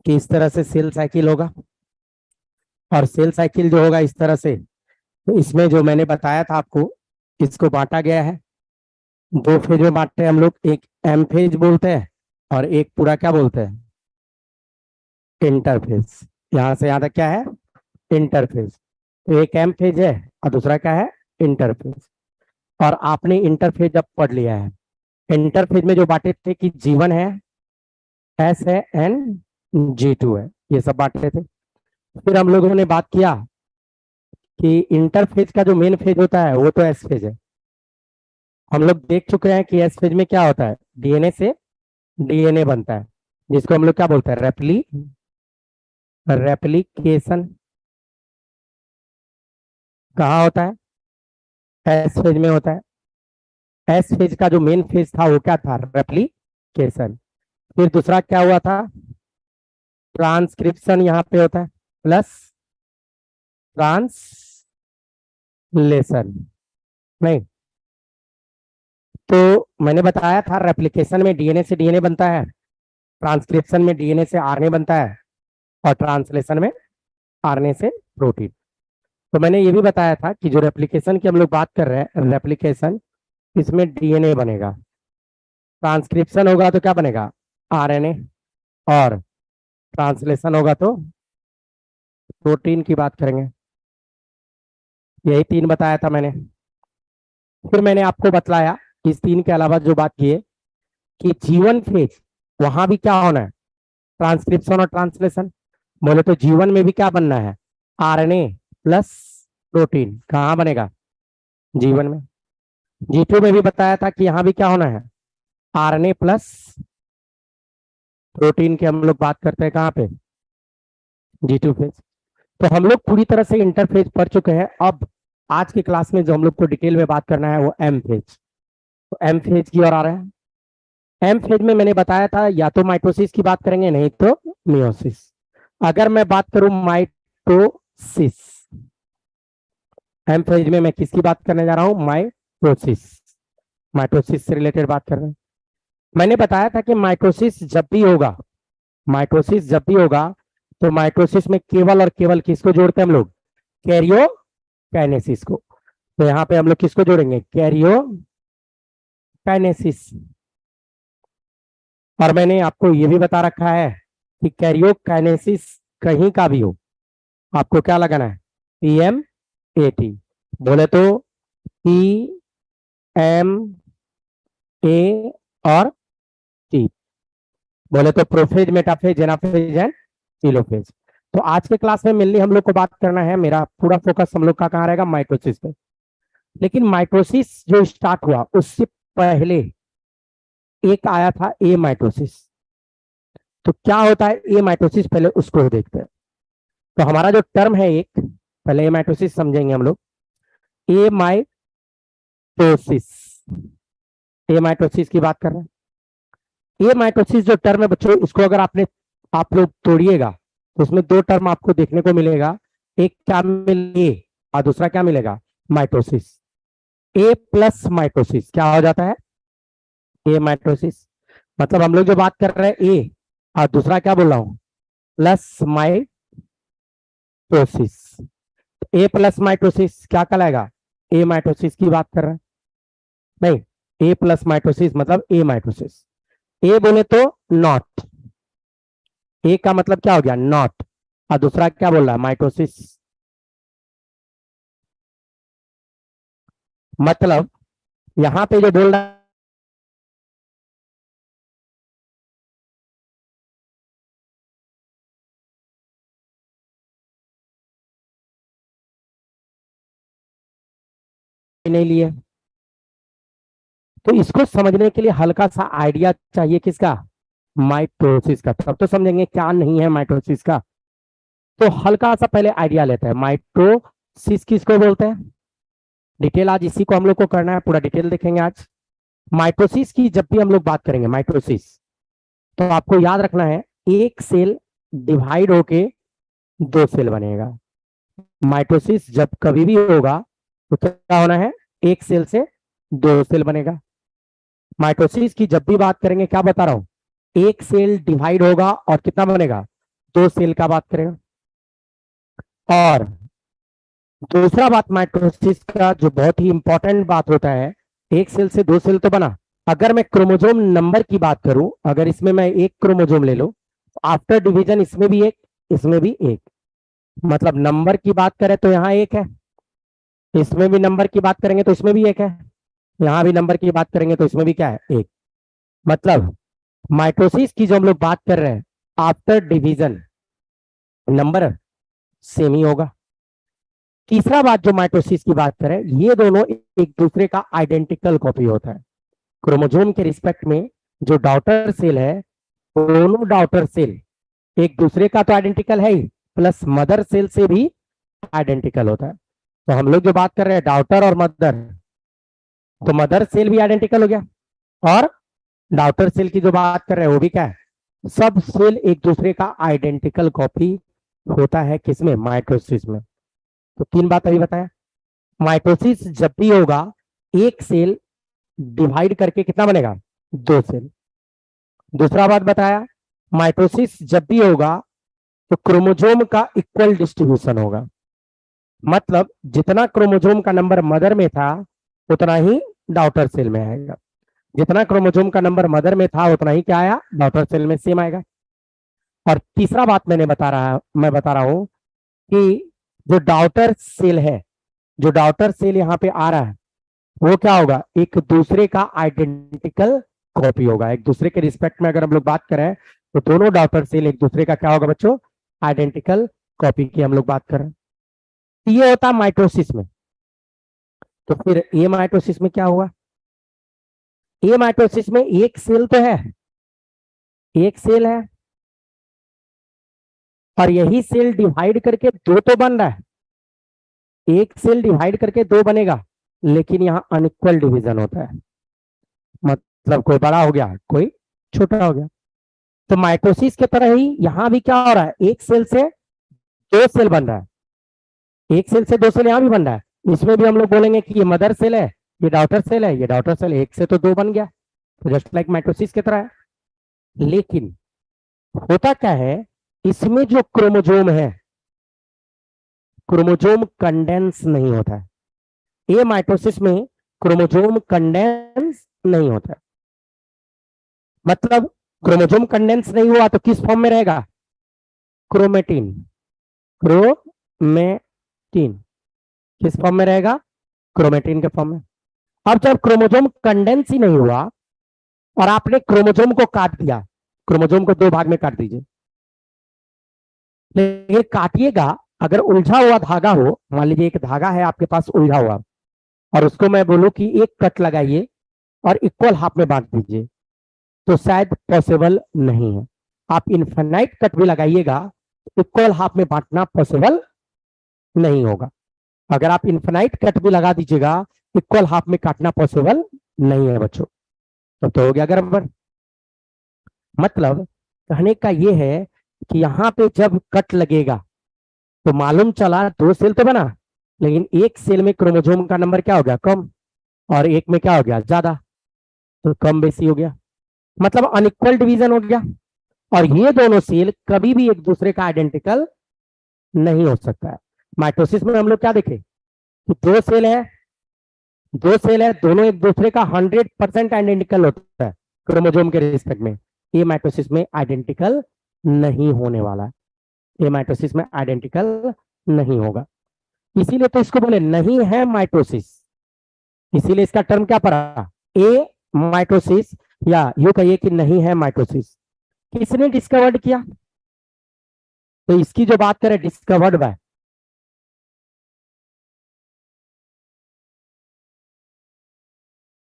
कि इस तरह से सेल साइकिल होगा, और सेल साइकिल जो होगा इस तरह से, तो इसमें जो मैंने बताया था आपको, इसको बांटा गया है दो फेज में बांटते हैं हम लोग। एक एम फेज बोलते हैं और एक पूरा क्या बोलते हैं, इंटरफेज। यहाँ से यहाँ तक क्या है, इंटरफेज। तो एक एम फेज है और दूसरा क्या है, इंटरफेज। और आपने इंटरफेज अब पढ़ लिया है। इंटरफेज में जो बांटे थे कि G1 है, S है, एंड G2 है, ये सब बांटे थे। फिर हम लोगों ने बात किया कि इंटरफेज का जो मेन फेज होता है वो तो एस फेज है। हम लोग देख चुके हैं कि एस फेज में क्या होता है, डीएनए से डीएनए बनता है, जिसको हम लोग क्या बोलते हैं, रेप्लिकेशन। कहाँ होता है, एस फेज में होता है। एस फेज का जो मेन फेज था वो क्या था, रेप्लिकेशन। फिर दूसरा क्या हुआ था, ट्रांसक्रिप्शन यहाँ पे होता है, प्लस ट्रांसलेशन। नहीं, तो मैंने बताया था रेप्लिकेशन में डीएनए से डीएनए बनता है, ट्रांसक्रिप्शन में डीएनए से आरएनए बनता है, और ट्रांसलेशन में आरएनए से प्रोटीन। तो मैंने ये भी बताया था कि जो रेप्लिकेशन की हम लोग बात कर रहे हैं, रेप्लिकेशन, इसमें डीएनए बनेगा, ट्रांसक्रिप्शन होगा तो क्या बनेगा, आरएनए, और ट्रांसलेशन होगा तो प्रोटीन की बात करेंगे। यही तीन बताया था मैंने। फिर मैंने आपको बतलाया इस तीन के अलावा जो बात की है कि G1 फेज, वहां भी क्या होना है, ट्रांसक्रिप्शन और ट्रांसलेशन। बोले तो G1 में भी क्या बनना है, आरएनए प्लस प्रोटीन। कहाँ बनेगा, G1 में। G2 में भी बताया था कि यहाँ भी क्या होना है, आरएनए प्लस प्रोटीन की हम लोग बात करते हैं कहाँ पे, G2 फेज। तो हम लोग पूरी तरह से इंटरफेज पढ़ चुके हैं। अब आज की क्लास में जो हम लोग को डिटेल में बात करना है वो एम फेज। तो एम फेज की ओर आ रहे हैं। एम फेज में मैंने बताया था या तो माइटोसिस की बात करेंगे, नहीं तो मियोसिस। अगर मैं बात करूं माइटोसिस, एम फेज में मैं किसकी बात करने जा रहा हूं, माइटोसिस। माइटोसिस से रिलेटेड बात कर रहे हैं। मैंने बताया था कि माइटोसिस जब भी होगा, माइटोसिस जब भी होगा, तो माइटोसिस में केवल और केवल किसको जोड़ते हैं हम लोग, कैरियोकाइनेसिस को। तो यहाँ पे हम लोग किसको जोड़ेंगे, कैरियोकाइनेसिस। और मैंने आपको ये भी बता रखा है कि कैरियोकाइनेसिस कहीं का भी हो, आपको क्या लगाना है, PMAT। बोले तो PMA और T। बोले तो prophase, metaphase, anaphase and telophase. तो आज के क्लास में मेनली हम लोग को बात करना है, मेरा पूरा फोकस हम लोग का कहाँ रहेगा, माइटोसिस पे। लेकिन माइटोसिस जो स्टार्ट हुआ उससे पहले एक आया था ए माइटोसिस। तो क्या होता है ए माइटोसिस, पहले उसको देखते हैं। तो हमारा जो टर्म है एक, पहले ए माइटोसिस समझेंगे हम लोग। ए माइटोसिस, ए माइटोसिस की बात कर रहे हैं। ए माइटोसिस जो टर्म है बच्चों, इसको अगर आप लोग तोड़िएगा तो उसमें दो टर्म आपको देखने को मिलेगा। एक क्या मिलेगा और दूसरा क्या मिलेगा, माइटोसिस। ए प्लस माइटोसिस क्या हो जाता है, ए माइटोसिस। मतलब हम लोग जो बात कर रहे हैं ए, और दूसरा क्या बोल रहा हूं, प्लस माइटोसिस। ए प्लस माइटोसिस क्या कहलाएगा, ए माइटोसिस की बात कर रहे हैं। नहीं, ए प्लस माइटोसिस मतलब ए माइटोसिस। ए बोले तो नॉट, ए का मतलब क्या हो गया, नॉट, और दूसरा क्या बोल रहा है, माइटोसिस। मतलब यहां पे जो बोल रहा नहीं लिए, तो इसको समझने के लिए हल्का सा आइडिया चाहिए किसका, माइटोसिस का। तब तो समझेंगे क्या नहीं है माइटोसिस का। तो हल्का सा पहले आइडिया लेते हैं, माइटोसिस किसको बोलते हैं। डिटेल आज इसी को हम लोग को करना है, पूरा डिटेल देखेंगे आज। माइटोसिस की जब भी हम लोग बात करेंगे माइटोसिस, तो आपको याद रखना है एक सेल डिवाइड होके दो सेल बनेगा। माइटोसिस जब कभी भी होगा तो क्या होना है, एक सेल से दो सेल बनेगा। माइटोसिस की जब भी बात करेंगे क्या बता रहा हूं, एक सेल डिवाइड होगा और कितना बनेगा, दो सेल का बात करेगा। और दूसरा बात माइटोसिस का जो बहुत ही इंपॉर्टेंट बात होता है, एक सेल से दो सेल तो बना। अगर मैं क्रोमोजोम नंबर की बात करूं, अगर इसमें मैं एक क्रोमोजोम ले लूं, आफ्टर डिवीजन इसमें भी एक, इसमें भी एक, मतलब नंबर की बात करें तो यहाँ एक है, इसमें भी नंबर की बात करेंगे तो इसमें भी एक है, यहाँ भी नंबर की बात करेंगे तो इसमें भी क्या है, एक। मतलब माइटोसिस की जो हम लोग बात कर रहे हैं, आफ्टर डिवीजन नंबर सेम ही होगा। तीसरा बात जो माइटोसिस की बात करें, ये दोनों एक दूसरे का आइडेंटिकल कॉपी होता है। क्रोमोजोम के रिस्पेक्ट में जो डॉटर सेल है, दोनों डॉटर सेल एक दूसरे का तो आइडेंटिकल है ही, प्लस मदर सेल से भी आइडेंटिकल होता है। तो हम लोग जो बात कर रहे हैं डॉटर और मदर, तो मदर सेल भी आइडेंटिकल हो गया, और डॉटर सेल की जो बात कर रहे हैं वो भी क्या है, सब सेल एक दूसरे का आइडेंटिकल कॉपी होता है। किसमें, माइटोसिस में। तो तीन बात अभी बताया। माइटोसिस जब भी होगा, एक सेल डिवाइड करके कितना बनेगा, दो सेल। दूसरा बात बताया, माइटोसिस जब भी होगा तो क्रोमोजोम का इक्वल डिस्ट्रीब्यूशन होगा। मतलब जितना क्रोमोजोम का नंबर मदर में था उतना ही डॉटर सेल में आएगा, जितना क्रोमोजोम का नंबर मदर में था उतना ही क्या आया, डॉटर सेल में सेम आएगा। और तीसरा बात मैं बता रहा हूं कि जो डॉटर सेल है, जो डॉटर सेल यहाँ पे आ रहा है, वो क्या होगा, एक दूसरे का आइडेंटिकल कॉपी होगा। एक दूसरे के रिस्पेक्ट में अगर हम लोग बात करें तो दोनों डॉटर सेल एक दूसरे का क्या होगा बच्चों, आइडेंटिकल कॉपी की हम लोग बात कर रहे हैं। ये होता माइटोसिस में। तो फिर ए माइटोसिस में क्या हुआ, ए माइटोसिस में एक सेल तो है, एक सेल है, और यही सेल डिवाइड करके दो तो बन रहा है। एक सेल डिवाइड करके दो बनेगा, लेकिन यहाँ अनइक्वल डिवीजन होता है। मतलब कोई बड़ा हो गया, कोई छोटा हो गया। तो माइटोसिस के तरह ही यहां भी क्या हो रहा है, एक सेल से दो सेल बन रहा है, एक सेल से दो सेल यहां भी बन रहा है। इसमें भी हम लोग बोलेंगे कि ये मदर सेल है, ये डॉटर सेल है, ये डॉटर सेल, एक से तो दो बन गया, तो जस्ट लाइक माइटोसिस की तरह है। लेकिन होता क्या है, इसमें जो क्रोमोजोम है, क्रोमोजोम कंडेंस नहीं होता है। ये माइटोसिस में क्रोमोजोम कंडेंस नहीं होता है। मतलब क्रोमोजोम कंडेंस नहीं हुआ तो किस फॉर्म में रहेगा, क्रोमेटिन, क्रोमेटिन किस फॉर्म में रहेगा, क्रोमेटिन के फॉर्म में। अब जब क्रोमोजोम कंडेंस ही नहीं हुआ और आपने क्रोमोजोम को काट दिया, क्रोमोजोम को दो भाग में काट दीजिए, लेकिन काटिएगा, अगर उलझा हुआ धागा हो, मान लीजिए एक धागा है आपके पास उलझा हुआ, और उसको मैं बोलूं कि एक कट लगाइए और इक्वल हाफ में बांट दीजिए, तो शायद पॉसिबल नहीं है। आप इनफाइनाइट कट भी लगाइएगा, इक्वल हाफ में बांटना पॉसिबल नहीं होगा। अगर आप इनफाइनाइट कट भी लगा दीजिएगा, इक्वल हाफ में काटना पॉसिबल नहीं है बच्चों, तो हो गया गड़बड़। मतलब कहने का ये है कि यहाँ पे जब कट लगेगा तो मालूम चला दो सेल तो बना, लेकिन एक सेल में क्रोमोजोम का नंबर क्या हो गया, कम, और एक में क्या हो गया, ज्यादा, तो कम बेसी हो गया, मतलब अनइक्वल डिवीजन हो गया। और ये दोनों सेल कभी भी एक दूसरे का आइडेंटिकल नहीं हो सकता है। माइटोसिस में हम लोग क्या देखे कि दो सेल है, दो सेल है, दोनों एक दूसरे का 100% आइडेंटिकल होता है क्रोमोजोम के रिस्पेक्ट में। ये माइटोसिस में आइडेंटिकल नहीं होने वाला है, ये माइटोसिस में आइडेंटिकल नहीं होगा। इसीलिए तो इसको बोले नहीं है माइटोसिस, इसीलिए इसका टर्म क्या पड़ा, ए माइटोसिस, या यू कहिए कि नहीं है माइटोसिस। किसने डिस्कवर्ड किया, तो इसकी जो बात करें डिस्कवर्ड बाय,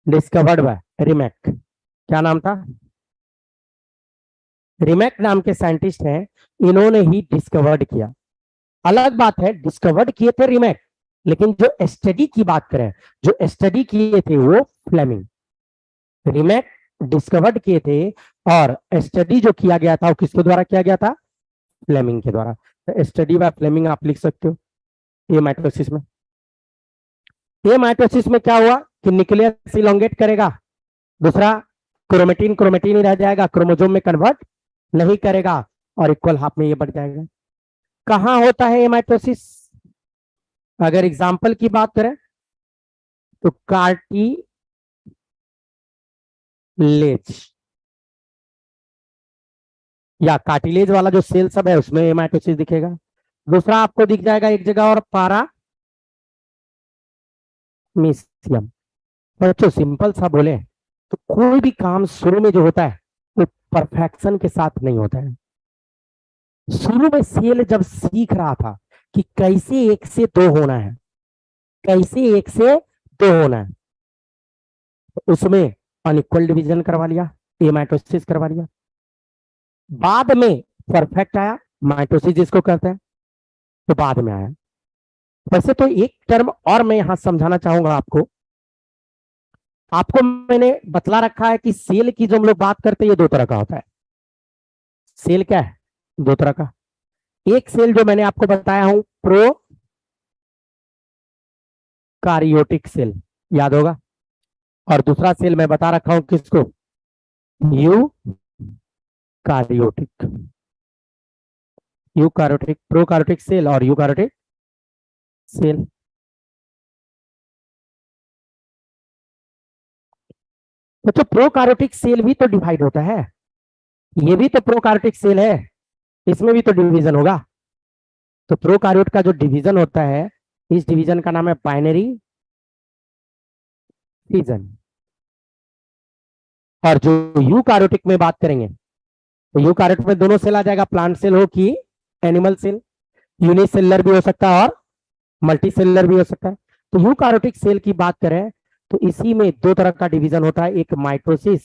डिस्कवर्ड बाय रिमैक, क्या नाम था, रिमैक नाम के साइंटिस्ट हैं, इन्होंने ही डिस्कवर्ड किया। अलग बात है डिस्कवर्ड किए थे रिमैक, लेकिन जो स्टडी की बात करें, जो स्टडी किए थे वो फ्लेमिंग। रिमैक डिस्कवर्ड किए थे, और स्टडी जो किया गया था वो किसके द्वारा किया गया था, फ्लेमिंग के द्वारा। तो स्टडी बाय फ्लेमिंग आप लिख सकते हो। ये माइटोसिस में, ये माइटोसिस में क्या हुआ कि न्यूक्लियस इलोंगेट करेगा, दूसरा क्रोमेटिन क्रोमेटिन ही रह जाएगा, क्रोमोजोम में कन्वर्ट नहीं करेगा, और इक्वल हाफ में ये बढ़ जाएगा। कहाँ होता है ये माइटोसिस? अगर एग्जाम्पल की बात करें तो कार्टिलेज, या कार्टिलेज वाला जो सेल सब है उसमें हेमाटोसिस दिखेगा। दूसरा आपको दिख जाएगा एक जगह और पारामीशियम। बच्चों सिंपल सा बोले तो कोई भी काम शुरू में जो होता है वो परफेक्शन के साथ नहीं होता है। शुरू में सेल जब सीख रहा था कि कैसे एक से दो होना है, कैसे एक से दो होना है, तो उसमें अनइक्वल डिवीजन करवा लिया, हेमाटोसिस करवा लिया। बाद में परफेक्ट आया, माइटोसिस जिसको कहते हैं, तो बाद में आया। वैसे तो एक टर्म और मैं यहां समझाना चाहूंगा आपको। आपको मैंने बतला रखा है कि सेल की जो हम लोग बात करते हैं ये दो तरह का होता है। सेल क्या है? दो तरह का। एक सेल जो मैंने आपको बताया हूं प्रो कार्योटिक सेल, याद होगा। और दूसरा सेल मैं बता रखा हूं किसको? Eukaryotic. Eukaryotic, prokaryotic cell और यू कार्योटिक सेल। तो प्रोकार्योटिक सेल भी तो डिवाइड होता है, ये भी तो प्रोकार्योटिक सेल है, इसमें भी तो डिवीजन होगा। तो प्रोकार्योट का जो डिवीजन होता है, इस डिवीजन का नाम है बाइनरी डिवीजन। और जो यूकार्योटिक में बात करेंगे तो यूकार्योट में दोनों सेल आ जाएगा, प्लांट सेल हो कि एनिमल सेल। यूनिसेलुलर भी हो सकता है और मल्टी सेलुलर भी हो सकता है। तो यूकार्योटिक सेल की बात करें तो इसी में दो तरह का डिवीजन होता है, एक माइटोसिस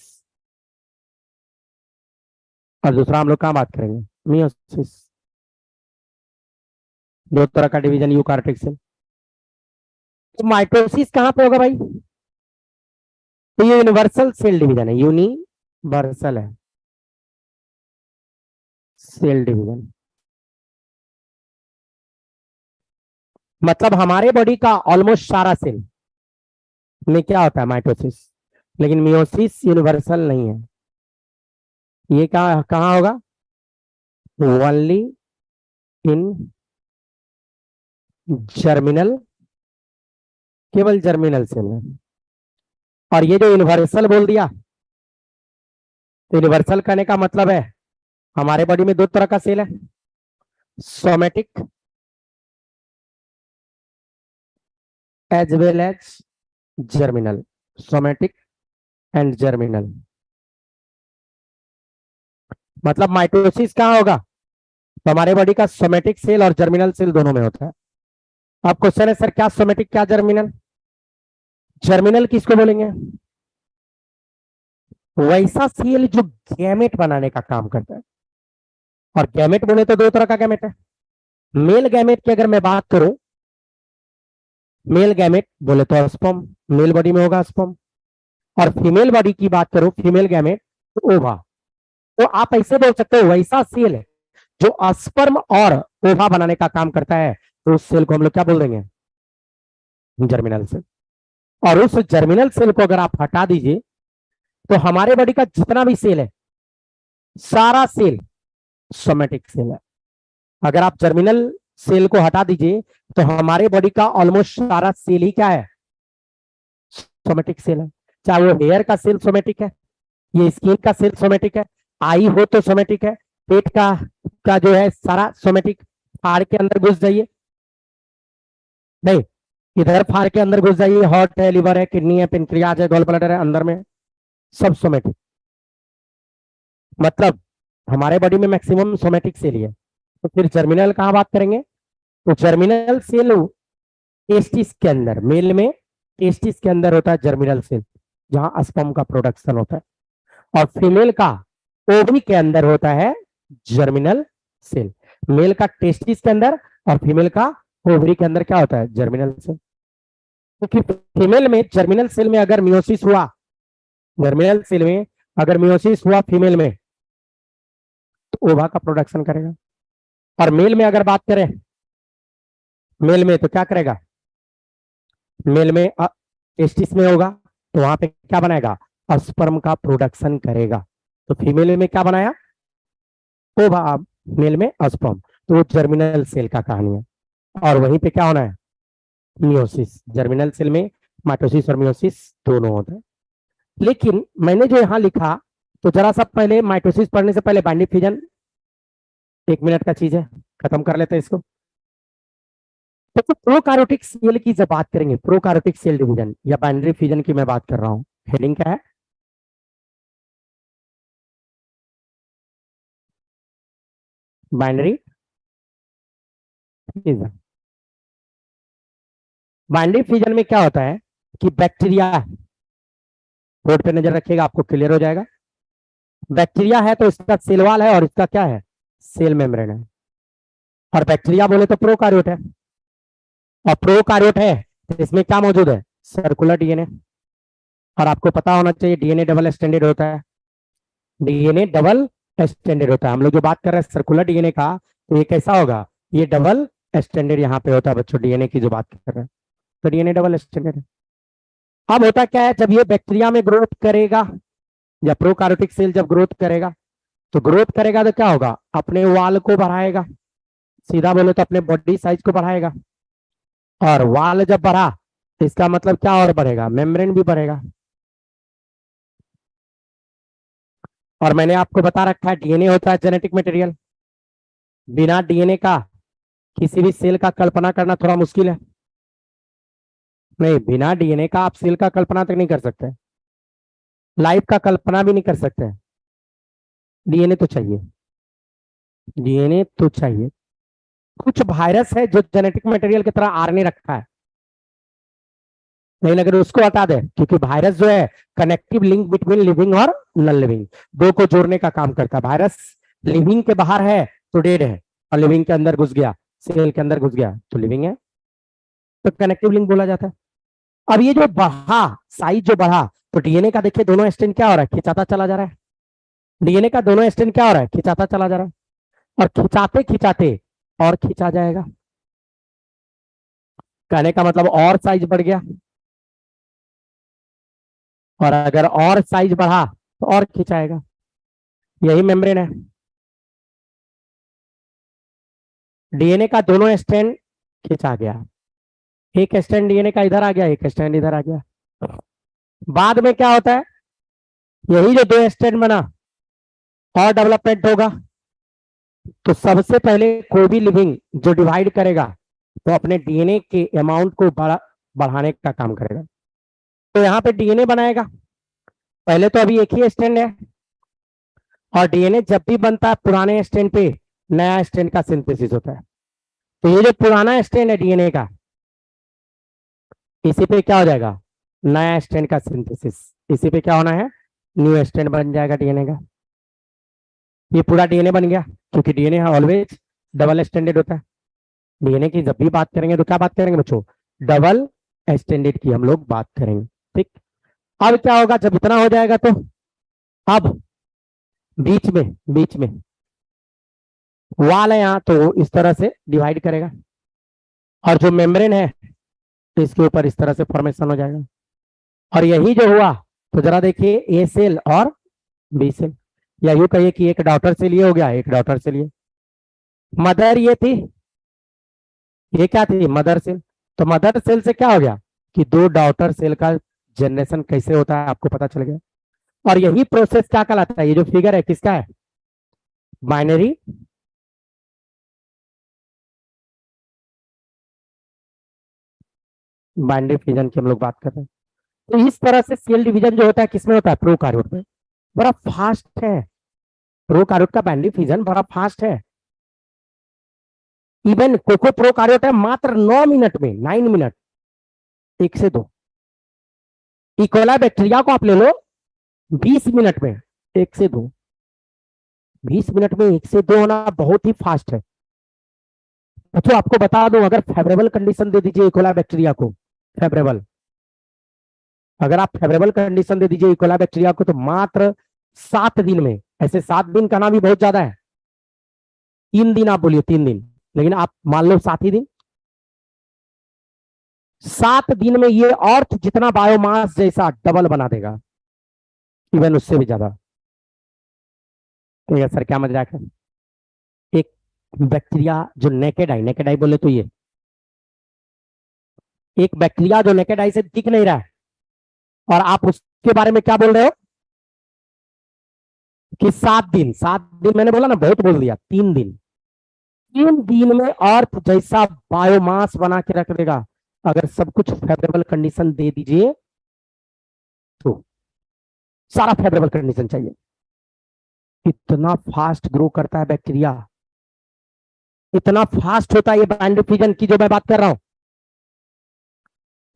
और दूसरा हम लोग कहां बात करेंगे? मियोसिस। दो तरह का डिवीजन यूकार्योटिक सेल। तो माइटोसिस कहां पे होगा भाई? तो ये यूनिवर्सल सेल डिवीजन है, यूनिवर्सल है सेल डिवीजन। मतलब हमारे बॉडी का ऑलमोस्ट सारा सेल में क्या होता है? माइटोसिस। लेकिन मियोसिस यूनिवर्सल नहीं है। ये कहाँ होगा? ओनली इन जर्मिनल, केवल जर्मिनल सेल में। और ये जो यूनिवर्सल बोल दिया, तो यूनिवर्सल कहने का मतलब है हमारे बॉडी में दो तरह का सेल है, somatic as well as germinal. Somatic and germinal. मतलब माइटोसिस कहाँ होगा? तो हमारे बॉडी का सोमेटिक सेल और जर्मिनल सेल दोनों में होता है। अब क्वेश्चन है सर क्या सोमेटिक क्या जर्मिनल? जर्मिनल किसको बोलेंगे? वैसा सेल जो गैमेट बनाने का काम करता है। और गैमेट बोले तो दो तरह का गैमेट है। मेल गैमेट की अगर मैं बात करूं, मेल गैमेट बोले तो स्पर्म, मेल बॉडी में होगा स्पर्म। और फीमेल बॉडी की बात करूं, फीमेल गैमेट तो ओवा। तो आप ऐसे बोल सकते हो वैसा सेल है जो स्पर्म और ओवा बनाने का काम करता है, तो उस सेल को हम लोग क्या बोल देंगे? Germinal cell. और उस जर्मिनल सेल को अगर आप हटा दीजिए तो हमारे बॉडी का जितना भी सेल है सारा सेल सोमेटिक सेल है। अगर आप जर्मिनल सेल को हटा दीजिए तो हमारे बॉडी का ऑलमोस्ट सारा सेल ही क्या है? सोमेटिक सेल है। चाहे वो हेयर का सेल सोमेटिक है, ये स्किन का सेल सोमेटिक है, आई हो तो सोमेटिक है, पेट का जो है सारा सोमेटिक। फाड़ के अंदर घुस जाइए, नहीं इधर फाड़ के अंदर घुस जाइए, हार्ट है, लिवर है, किडनी है, पेनक्रियाज है, गॉल ब्लैडर है, अंदर में सब सोमेटिक। मतलब हमारे बॉडी में मैक्सिमम सोमेटिक सेल ही है। तो फिर जर्मिनल कहाँ बात करेंगे? तो जर्मिनल सेल टेस्टिस के अंदर, मेल में टेस्टिस के अंदर होता है जर्मिनल सेल, जहां स्पर्म का प्रोडक्शन होता है। और फीमेल का ओवरी के अंदर होता है जर्मिनल सेल। मेल का टेस्टिस के अंदर और फीमेल का ओवरी के अंदर क्या होता है? Germinal cell. क्योंकि तो फीमेल में जर्मिनल सेल में अगर मियोसिस हुआ, जर्मिनल सेल में अगर मियोसिस हुआ फीमेल में, तो ओवा का प्रोडक्शन करेगा। और मेल में अगर बात करें, मेल में तो क्या करेगा? मेल में टेस्टिस में होगा तो वहां पे क्या बनाएगा? स्पर्म का प्रोडक्शन करेगा। तो फीमेल में क्या बनाया? ओवा। मेल में स्पर्म, तो वो जर्मिनल सेल का कहानी है। और वहीं पे क्या होना है, मियोसिस। जर्मिनल सेल में माइटोसिस और मियोसिस दोनों होता है। लेकिन मैंने जो यहाँ लिखा, तो जरा सा पहले माइटोसिस पढ़ने से पहले बाइंडिंग फिजन 1 मिनट का चीज है, खत्म कर लेते हैं इसको। तो प्रोकार्योटिक सेल की जब बात करेंगे, प्रोकार्योटिक सेल डिवीजन या बाइनरी फिजन की मैं बात कर रहा हूँ, हेडिंग क्या है, बाइनरी फिजन। बाइनरी फिजन में क्या होता है कि बैक्टीरिया, बोर्ड पे नजर रखिएगा आपको क्लियर हो जाएगा। बैक्टीरिया है तो इसका सेल वॉल है और इसका क्या है, सेल मेम्ब्रेन है। और बैक्टीरिया बोले तो प्रोकार्योट है, और प्रोकार्योट है तो इसमें क्या मौजूद है, सर्कुलर डीएनए। और आपको पता होना चाहिए डीएनए डबल स्टैंडर्ड होता है, डीएनए डबल स्टैंडर्ड होता है। हम लोग जो बात कर रहे हैं सर्कुलर डीएनए का, तो ये कैसा होगा, ये डबल स्टैंडर्ड यहाँ पे होता है बच्चों, डीएनए की जो बात कर रहे हैं, तो डीएनए डबल स्टैंडर्ड है। अब होता क्या है, जब ये बैक्टीरिया में ग्रोथ करेगा या प्रोकार्योटिक सेल जब ग्रोथ करेगा, तो ग्रोथ करेगा तो क्या होगा, अपने वाल को बढ़ाएगा, सीधा बोले तो अपने बॉडी साइज को बढ़ाएगा। और वाल जब बढ़ा तो इसका मतलब क्या और बढ़ेगा, मेम्ब्रेन भी बढ़ेगा। और मैंने आपको बता रखा है डीएनए होता है जेनेटिक मटेरियल, बिना डीएनए का किसी भी सेल का कल्पना करना थोड़ा मुश्किल है। नहीं, बिना डीएनए का आप सेल का कल्पना तक नहीं कर सकते, लाइफ का कल्पना भी नहीं कर सकते, डीएनए तो चाहिए, डीएनए तो चाहिए। कुछ वायरस है जो जेनेटिक मटेरियल की तरह आरएनए रखा है, लेकिन अगर उसको हटा दे, क्योंकि वायरस जो है कनेक्टिव लिंक बिटवीन लिविंग और नॉन लिविंग, दो को जोड़ने का काम करता है। वायरस लिविंग के बाहर है तो डेड है, और लिविंग के अंदर घुस गया, सेल के अंदर घुस गया तो लिविंग है, तो कनेक्टिव लिंक बोला जाता है। अब ये जो बढ़ा, साइज जो बढ़ा, तो डीएनए का देखिए दोनों स्ट्रैंड क्या हो रहा है, खिंचाता चला जा रहा है। डीएनए का दोनों स्ट्रैंड क्या हो रहा है, खिंचाता चला जा रहा है, और खिंचाते खिंचाते और खिंचा जाएगा। कहने का मतलब और साइज बढ़ गया, और अगर और साइज बढ़ा तो और खिंचाएगा, यही मेम्ब्रेन है। डीएनए का दोनों स्ट्रैंड खिंचा गया, एक स्ट्रैंड डीएनए का इधर आ गया, एक स्ट्रैंड इधर आ गया। बाद में क्या होता है, यही जो दो स्ट्रैंड बना और डेवलपमेंट होगा, तो सबसे पहले कोई भी लिविंग जो डिवाइड करेगा तो अपने डीएनए के अमाउंट को बढ़ाने का काम करेगा, तो यहाँ पे डीएनए बनाएगा। पहले तो अभी एक ही स्ट्रैंड है, और डीएनए जब भी बनता है पुराने स्ट्रैंड पे नया स्ट्रैंड का सिंथेसिस होता है। तो ये जो पुराना स्ट्रैंड है डीएनए का, इसी पे क्या हो जाएगा, नया स्ट्रैंड का सिंथेसिस, इसी पे क्या होना है, न्यू स्ट्रैंड बन जाएगा डीएनए का। ये पूरा डीएनए बन गया, क्योंकि डीएनए ऑलवेज डबल स्टैंडर्ड होता है। डीएनए की जब भी बात करेंगे तो क्या बात करेंगे बच्चों, डबल स्टैंडर्ड की हम लोग बात करेंगे। ठीक, अब क्या होगा जब इतना हो जाएगा, तो अब बीच में वाल है यहाँ, तो इस तरह से डिवाइड करेगा, और जो मेम्ब्रेन है तो इसके ऊपर इस तरह से फॉर्मेशन हो जाएगा। और यही जो हुआ, तो जरा देखिए ए सेल और बी सेल, या यूं कहिए कि एक डॉटर सेल ये हो गया, एक डॉटर सेल ये, मदर ये थी, ये क्या थी, मदर सेल। तो मदर सेल से क्या हो गया कि दो डॉटर सेल का जनरेशन कैसे होता है आपको पता चल गया। और यही प्रोसेस क्या कहलाता है, ये जो फिगर है किसका है, बाइनरी बाइनरी फिजन की हम लोग बात कर रहे हैं। तो इस तरह से सेल डिवीजन जो होता है किसमें होता है, प्रोकार्योट में। बड़ा फास्ट है प्रोकार्योट का बाइनरी फिजन, बड़ा फास्ट है। इवन कोको प्रोकार्योट है मात्र 9 मिनट में, 9 मिनट, 1 से 2। इकोला बैक्टीरिया को आप ले लो 20 मिनट में, 1 से 2। 20 मिनट में 1 से 2 होना बहुत ही फास्ट है। अच्छा आपको बता दूं, अगर फेवरेबल कंडीशन दे दीजिए इकोला बैक्टीरिया को, फेवरेबल, अगर आप फेवरेबल कंडीशन दे दीजिए इकोला बैक्टीरिया को, तो मात्र 7 दिन में, ऐसे 7 दिन कहना भी बहुत ज्यादा है, 3 दिन आप बोलिए, 3 दिन, लेकिन आप मान लो 7 ही दिन, 7 दिन में ये अर्थ जितना बायोमास जैसा डबल बना देगा, इवन उससे भी ज्यादा। तो सर क्या मजाक है, बैक्टीरिया जो नेकेड आई बोले तो ये एक बैक्टीरिया जो नेकेड आई से दिख नहीं रहा है, और आप उसके बारे में क्या बोल रहे हो कि 7 दिन मैंने बोला ना, बहुत बोल दिया, 3 दिन, 3 दिन में अर्थ जैसा बायोमास बना के रख देगा। अगर सब कुछ फेवरेबल कंडीशन दे दीजिए तो, सारा फेवरेबल कंडीशन चाहिए। इतना फास्ट ग्रो करता है बैक्टीरिया, इतना फास्ट होता है ये बाइंड फ्यूजन की जो मैं बात कर रहा हूं,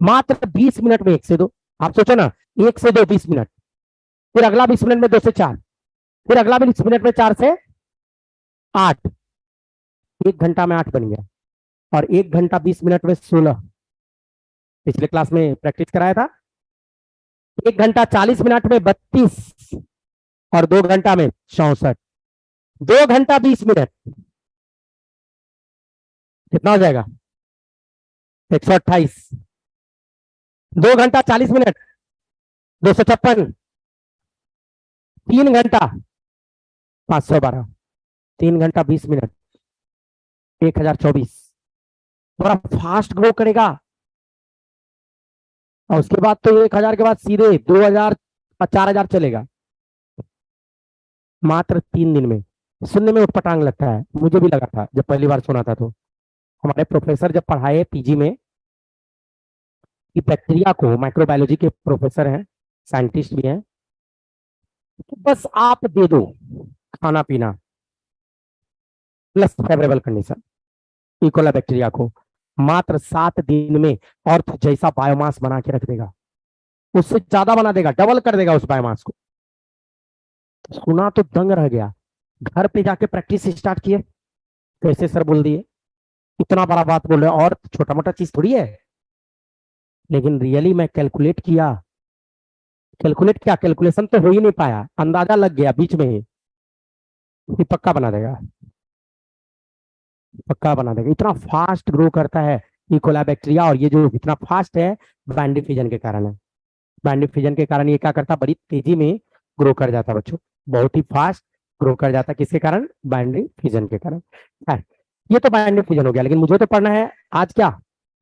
मात्र 20 मिनट में 1 से 2। आप सोचो ना, 1 से 2 20 मिनट, फिर अगला 20 मिनट में 2 से 4, फिर अगला 20 मिनट में 4 से 8, 1 घंटा में 8 बन गया, और 1 घंटा 20 मिनट में 16। पिछले क्लास में प्रैक्टिस कराया था। 1 घंटा 40 मिनट में 32, और 2 घंटा में 64। 2 घंटा 20 मिनट कितना हो जाएगा, 128। 2 घंटा 40 मिनट 256। 3 घंटा 512। 3 घंटा 20 मिनट 1024। बड़ा फास्ट ग्रो करेगा। और उसके बाद तो 1000 के बाद सीधे 2000 और 4000 चलेगा, मात्र 3 दिन में। सुनने में उटपटांग लगता है, मुझे भी लगा था जब पहली बार सुना था। तो हमारे प्रोफेसर जब पढ़ाए पीजी में कि बैक्टीरिया को, माइक्रोबायोलॉजी के प्रोफेसर हैं, साइंटिस्ट भी हैं, तो बस आप दे दो खाना पीना प्लस फेवरेबल कंडीशन, इकोला बैक्टीरिया को मात्र 7 दिन में अर्थ जैसा बायोमास बना के रख देगा, उससे ज्यादा बना देगा, डबल कर देगा उस बायोमास को। सुना तो दंग रह गया। घर पे जाके प्रैक्टिस स्टार्ट किए, कैसे सर बोल दिए, इतना बड़ा बात बोल रहे, और छोटा मोटा चीज थोड़ी है। लेकिन रियली मैं कैलकुलेट किया, कैलकुलेशन तो हो ही नहीं पाया, अंदाजा लग गया बीच में ही, पक्का बना देगा, पक्का बना देगा। इतना फास्ट ग्रो करता है इकोला बैक्टीरिया, और ये जो इतना फास्ट है बाइंडिंग फिजन के कारण है। बाइंडिंग फिजन के कारण ये क्या करता, बड़ी तेजी में ग्रो कर जाता है बच्चों, बहुत ही फास्ट ग्रो कर जाता है। किसके कारण, बाइंडिंग फिजन के कारण है। ये तो बाइंडिंग फिजन हो गया, लेकिन मुझे तो पढ़ना है आज क्या,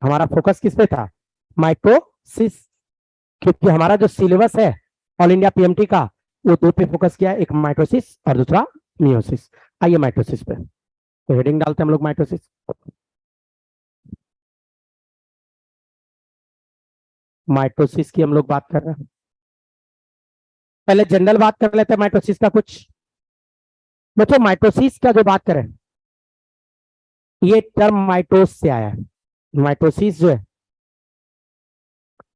हमारा फोकस किस पे था, माइटोसिस। क्योंकि हमारा जो सिलेबस है ऑल इंडिया पीएमटी का, वो 2 पे फोकस किया है, एक माइटोसिस और दूसरा मियोसिस। आइए माइटोसिस पे, तो हेडिंग डालते हैं हम लोग माइटोसिस। माइटोसिस की हम लोग बात कर रहे हैं, पहले जनरल बात कर लेते हैं माइटोसिस का कुछ। बच्चों माइटोसिस का जो बात करें, ये टर्म माइटोस से आया है। माइटोसिस जो है,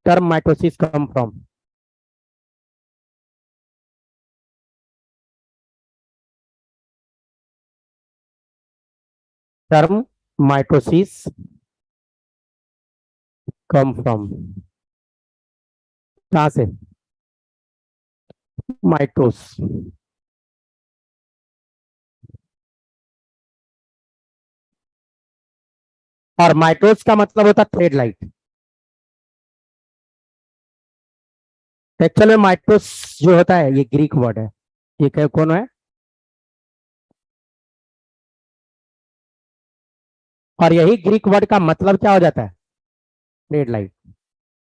term mitosis come from, term mitosis come from, कहां से, माइटोस। और माइटोस का मतलब होता है थ्रेड लाइट। एक्चुअल में माइटोस जो होता है ये ग्रीक वर्ड है। ये कौन है, और यही ग्रीक वर्ड का मतलब क्या हो जाता है, थ्रेड लाइट।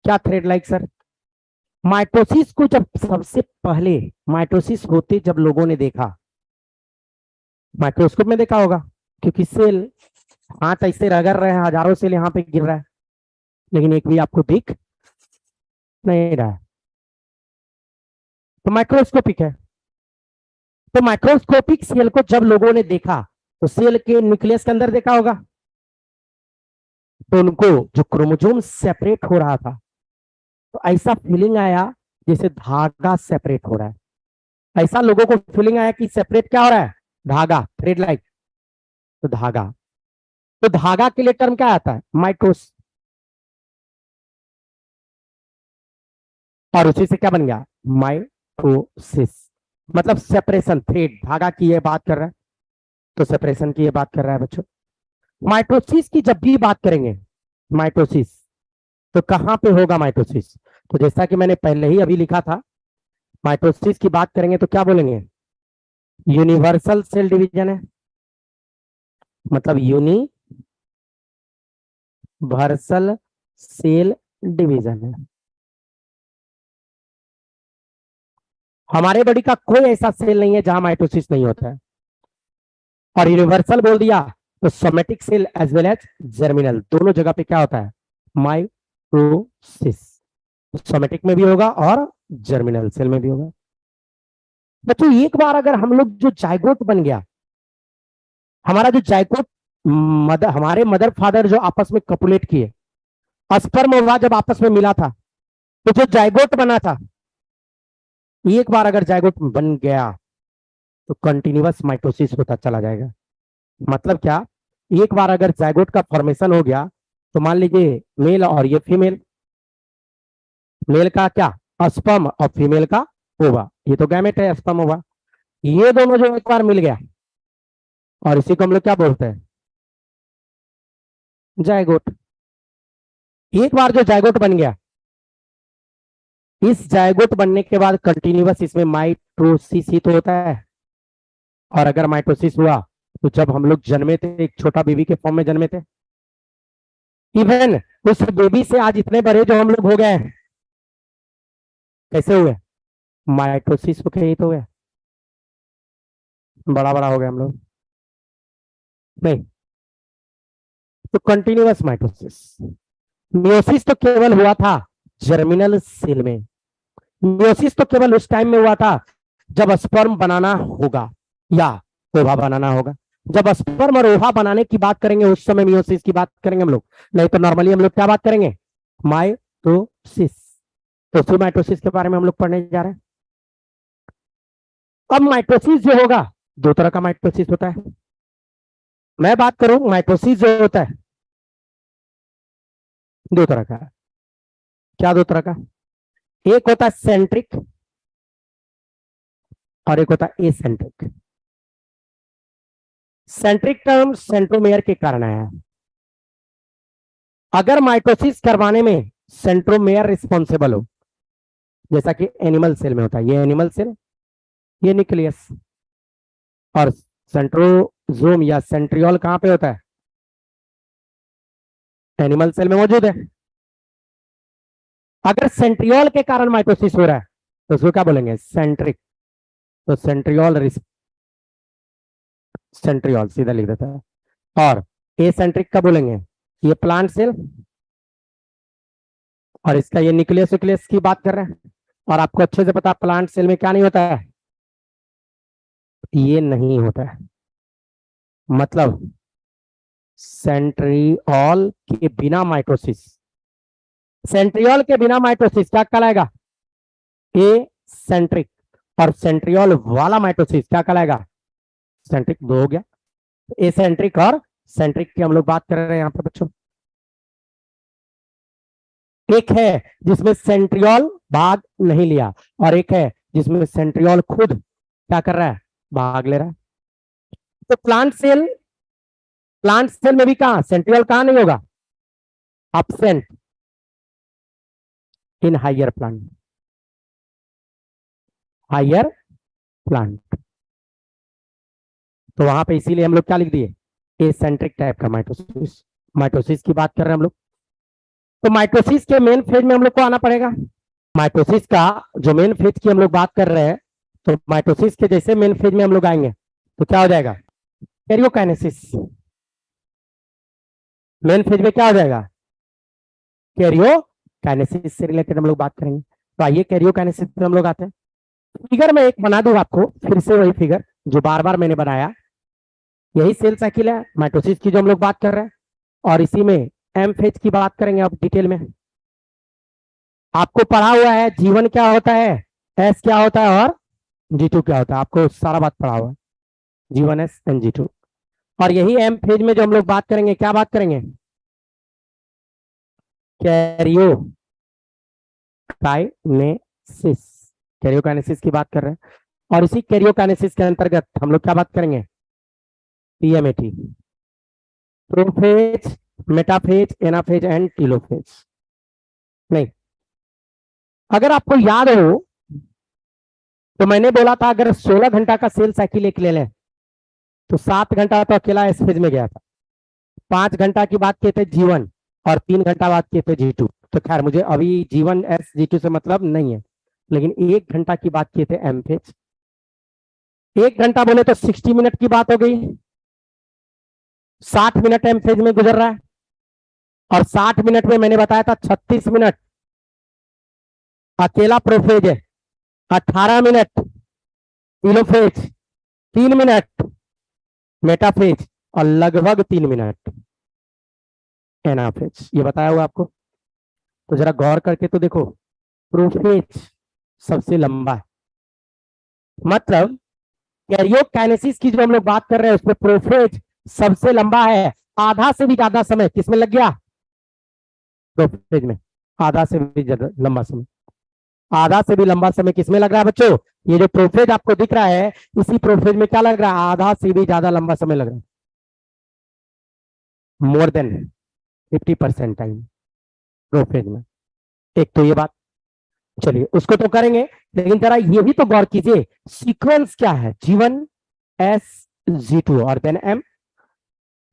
क्या थ्रेड लाइट सर, माइटोसिस को जब सबसे पहले माइटोसिस होते जब लोगों ने देखा, माइक्रोस्कोप में देखा होगा, क्योंकि सेल हाथ ऐसे रगड़ रहे हैं, हजारों सेल यहाँ पे गिर रहा है, लेकिन एक भी आपको दिख नहीं रहा है, तो माइक्रोस्कोपिक है। तो माइक्रोस्कोपिक सेल को जब लोगों ने देखा, तो सेल के न्यूक्लियस के अंदर देखा होगा, तो उनको जो क्रोमोसोम सेपरेट हो रहा था, तो ऐसा फीलिंग आया जैसे धागा सेपरेट हो रहा है। ऐसा लोगों को फीलिंग आया कि सेपरेट क्या हो रहा है, धागा, थ्रेड लाइक, तो धागा। तो धागा के लिए टर्म क्या आता है, माइटोस, और उसी से क्या बन गया, माइटोसिस। मतलब सेपरेशन, थ्रेड, धागा की ये बात कर रहा है, तो सेपरेशन की ये बात कर रहा है बच्चों। माइटोसिस की जब भी बात करेंगे, माइटोसिस, तो कहां पे होगा माइटोसिस, तो जैसा कि मैंने पहले ही अभी लिखा था, माइटोसिस की बात करेंगे तो क्या बोलेंगे, यूनिवर्सल सेल डिवीजन है, मतलब यूनिवर्सल सेल डिवीजन है। हमारे बॉडी का कोई ऐसा सेल नहीं है जहां माइटोसिस नहीं होता है। और यूनिवर्सल बोल दिया तो somatic cell as well as germinal दोनों जगह पे क्या होता है, माइटोसिस। सोमेटिक में भी होगा और जर्मिनल सेल में भी होगा। बच्चों एक बार अगर हम लोग जो जायगोट बन गया, हमारा जो जायगोट हमारे मदर फादर जो आपस में कपुलेट किए, स्पर्म हुआ जब आपस में मिला था, तो जो जायगोट बना था, एक बार अगर जायगोट बन गया तो कंटिन्यूअस माइटोसिस होता चला जाएगा। मतलब क्या, एक बार अगर जायगोट का फॉर्मेशन हो गया तो मान लीजिए मेल और ये फीमेल, मेल का क्या स्पर्म और फीमेल का ओवा, ये तो गैमेट है स्पर्म ओवा, ये दोनों जो एक बार मिल गया और इसी को हम लोग क्या बोलते हैं, जायगोट। एक बार जो जायगोट बन गया, इस जायगोट बनने के बाद कंटिन्यूअस इसमें माइटोसिस ही तो होता है। और अगर माइटोसिस हुआ तो जब हम लोग जन्मे थे एक छोटा बेबी के फॉर्म में जन्मे थे, इवन उस बेबी से आज इतने बड़े जो हम लोग हो गए हैं, कैसे हुए, माइटोसिस के ही तो हुए, बड़ा बड़ा हो गया हम लोग नहीं। तो कंटिन्यूअस माइटोसिस। मियोसिस तो केवल हुआ था जर्मिनल सेल में। मियोसिस तो केवल उस टाइम में हुआ था जब स्पर्म बनाना होगा या ओवा बनाना होगा। जब स्पर्म और ओवा बनाने की बात करेंगे उस समय मियोसिस की बात करेंगे हम लोग, नहीं तो नॉर्मली हम लोग क्या बात करेंगे, माइटोसिस। तो उसी माइटोसिस के बारे में हम लोग पढ़ने जा रहे हैं। अब माइटोसिस जो होगा, दो तरह का माइटोसिस होता है। मैं बात करूं माइटोसिस जो होता है दो तरह का है। क्या दो तरह का, एक होता है सेंट्रिक और एक होता है एसेंट्रिक। सेंट्रिक टर्म सेंट्रोमेयर के कारण आया है। अगर माइटोसिस करवाने में सेंट्रोमेयर रिस्पॉन्सिबल हो, जैसा कि एनिमल सेल में होता है, ये एनिमल सेल, ये न्यूक्लियस, और सेंट्रोजोम या सेंट्रियोल कहां पे होता है, एनिमल सेल में मौजूद है। अगर सेंट्रियोल के कारण माइटोसिस हो रहा है तो उसको क्या बोलेंगे, सेंट्रिक। तो सेंट्रियोल सीधा लिख देता है। और एसेंट्रिक का बोलेंगे, ये प्लांट सेल, और इसका ये न्यूक्लियस न्यूक्लियस की बात कर रहे हैं। और आपको अच्छे से पता प्लांट सेल में क्या नहीं होता है, ये नहीं होता है। मतलब सेंट्रियोल के बिना माइटोसिस, सेंट्रियोल के बिना माइटोसिस क्या कहलाएगा, ए सेंट्रिक। और सेंट्रियोल वाला माइटोसिस क्या कहलाएगा, सेंट्रिक। दो हो गया, ए सेंट्रिक और सेंट्रिक की हम लोग बात कर रहे हैं यहाँ पर बच्चों। एक है जिसमें सेंट्रियोल भाग नहीं लिया, और एक है जिसमें सेंट्रियोल खुद क्या कर रहा है, भाग ले रहा है। तो प्लांट सेल में भी कहा सेंट्रियोल कहां नहीं होगा, एब्सेंट इन हायर प्लांट। तो वहां पे इसीलिए हम लोग क्या लिख दिए, एसेंट्रिक टाइप का माइटोसिस। माइटोसिस की बात कर रहे हैं हम लोग। तो माइटोसिस के मेन फेज में हम लोग को आना पड़ेगा। माइटोसिस का जो मेन फेज की हम लोग बात कर रहे हैं, तो माइटोसिस के जैसे मेन फेज में हम लोग आएंगे तो क्या हो जाएगा, कैरियोकाइनेसिस। मेन फेज में क्या हो जाएगा, कैरियोकाइनेसिस से रिलेटेड हम लोग बात करेंगे। तो आइए कैरियोकाइनेसिस पे हम लोग आते हैं। फिगर में एक बना दूं आपको फिर से, वही फिगर जो बार बार मैंने बनाया, यही सेल साइकिल है माइटोसिस की जो हम लोग बात कर रहे हैं। और इसी में एम फेज की बात करेंगे अब डिटेल में। आपको पढ़ा हुआ है जीवन क्या होता है, एस क्या होता है और G2 क्या होता है, आपको सारा बात पढ़ा हुआ है, G1 एस एंड G2। और यही एम फेज में जो हम लोग बात करेंगे, क्या बात करेंगे, कैरियो काइनेसिस। कैरियोकाइनेसिस की बात कर रहे हैं। और इसी कैरियोकाइनेसिस के अंतर्गत हम लोग क्या बात करेंगे, PMAT, prophase, metaphase, anaphase and telophase. नहीं, अगर आपको याद हो तो मैंने बोला था अगर 16 घंटा का सेल साइकिल एक ले लें तो 7 घंटा तो अकेला एस फेज में गया था, 5 घंटा की बात किए थे G1 और 3 घंटा बात किए थे G2। तो खैर मुझे अभी G1 एस G2 से मतलब नहीं है, लेकिन 1 घंटा की बात किए थे एम फेज। 1 घंटा बोले तो 60 मिनट की बात हो गई, 60 मिनट एम फेज में गुजर रहा है, और 60 मिनट में मैंने बताया था 36 मिनट अकेला प्रोफेज है, 18 मिनट टीलोफेज, 3 मिनट मेटाफेज और लगभग 3 मिनट एनाफेज। ये बताया हुआ आपको। तो जरा गौर करके तो देखो, प्रोफेज सबसे लंबा है, मतलब कैरियोकाइनेसिस की जो हम लोग बात कर रहे हैं उसमें प्रोफेज सबसे लंबा है। आधा से भी ज्यादा समय किसमें लग गया? प्रोफेज में। आधा से भी ज्यादा लंबा समय, आधा से भी लंबा समय किसमें लग रहा है बच्चों? ये जो प्रोफेज आपको दिख रहा है, इसी प्रोफेज में क्या लग रहा है? आधा से भी ज्यादा लंबा समय लग रहा है, मोर देन 50% टाइम प्रोफेज में। एक तो ये बात, चलिए उसको तो करेंगे, लेकिन जरा ये भी तो गौर कीजिए सीक्वेंस क्या है। G1 S G2 और देन M।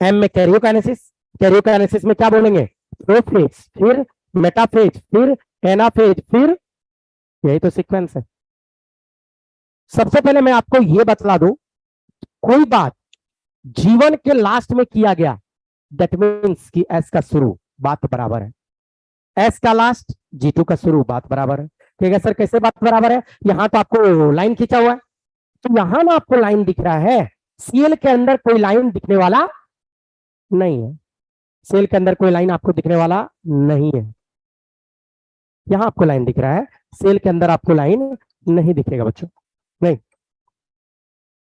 M में कैरियोकाइनेसिस, कैरियोकाइनेसिस में क्या बोलेंगे? प्रोफेज, फिर मेटाफेज, फिर एनाफेज, फिर यही तो सीक्वेंस है। सबसे पहले मैं आपको ये बतला दूं, कोई बात G1 के लास्ट में किया गया, दैट मीन्स कि S का शुरू, बात बराबर है। S का लास्ट, G2 का शुरू, बात बराबर है। ठीक है सर, कैसे बात बराबर है? यहां तो आपको लाइन खींचा हुआ है, तो यहां ना आपको लाइन दिख रहा है, सीएल के अंदर कोई लाइन दिखने वाला नहीं है। सेल के अंदर कोई लाइन आपको दिखने वाला नहीं है। यहां आपको लाइन दिख रहा है, सेल के अंदर आपको लाइन नहीं दिखेगा बच्चों, नहीं।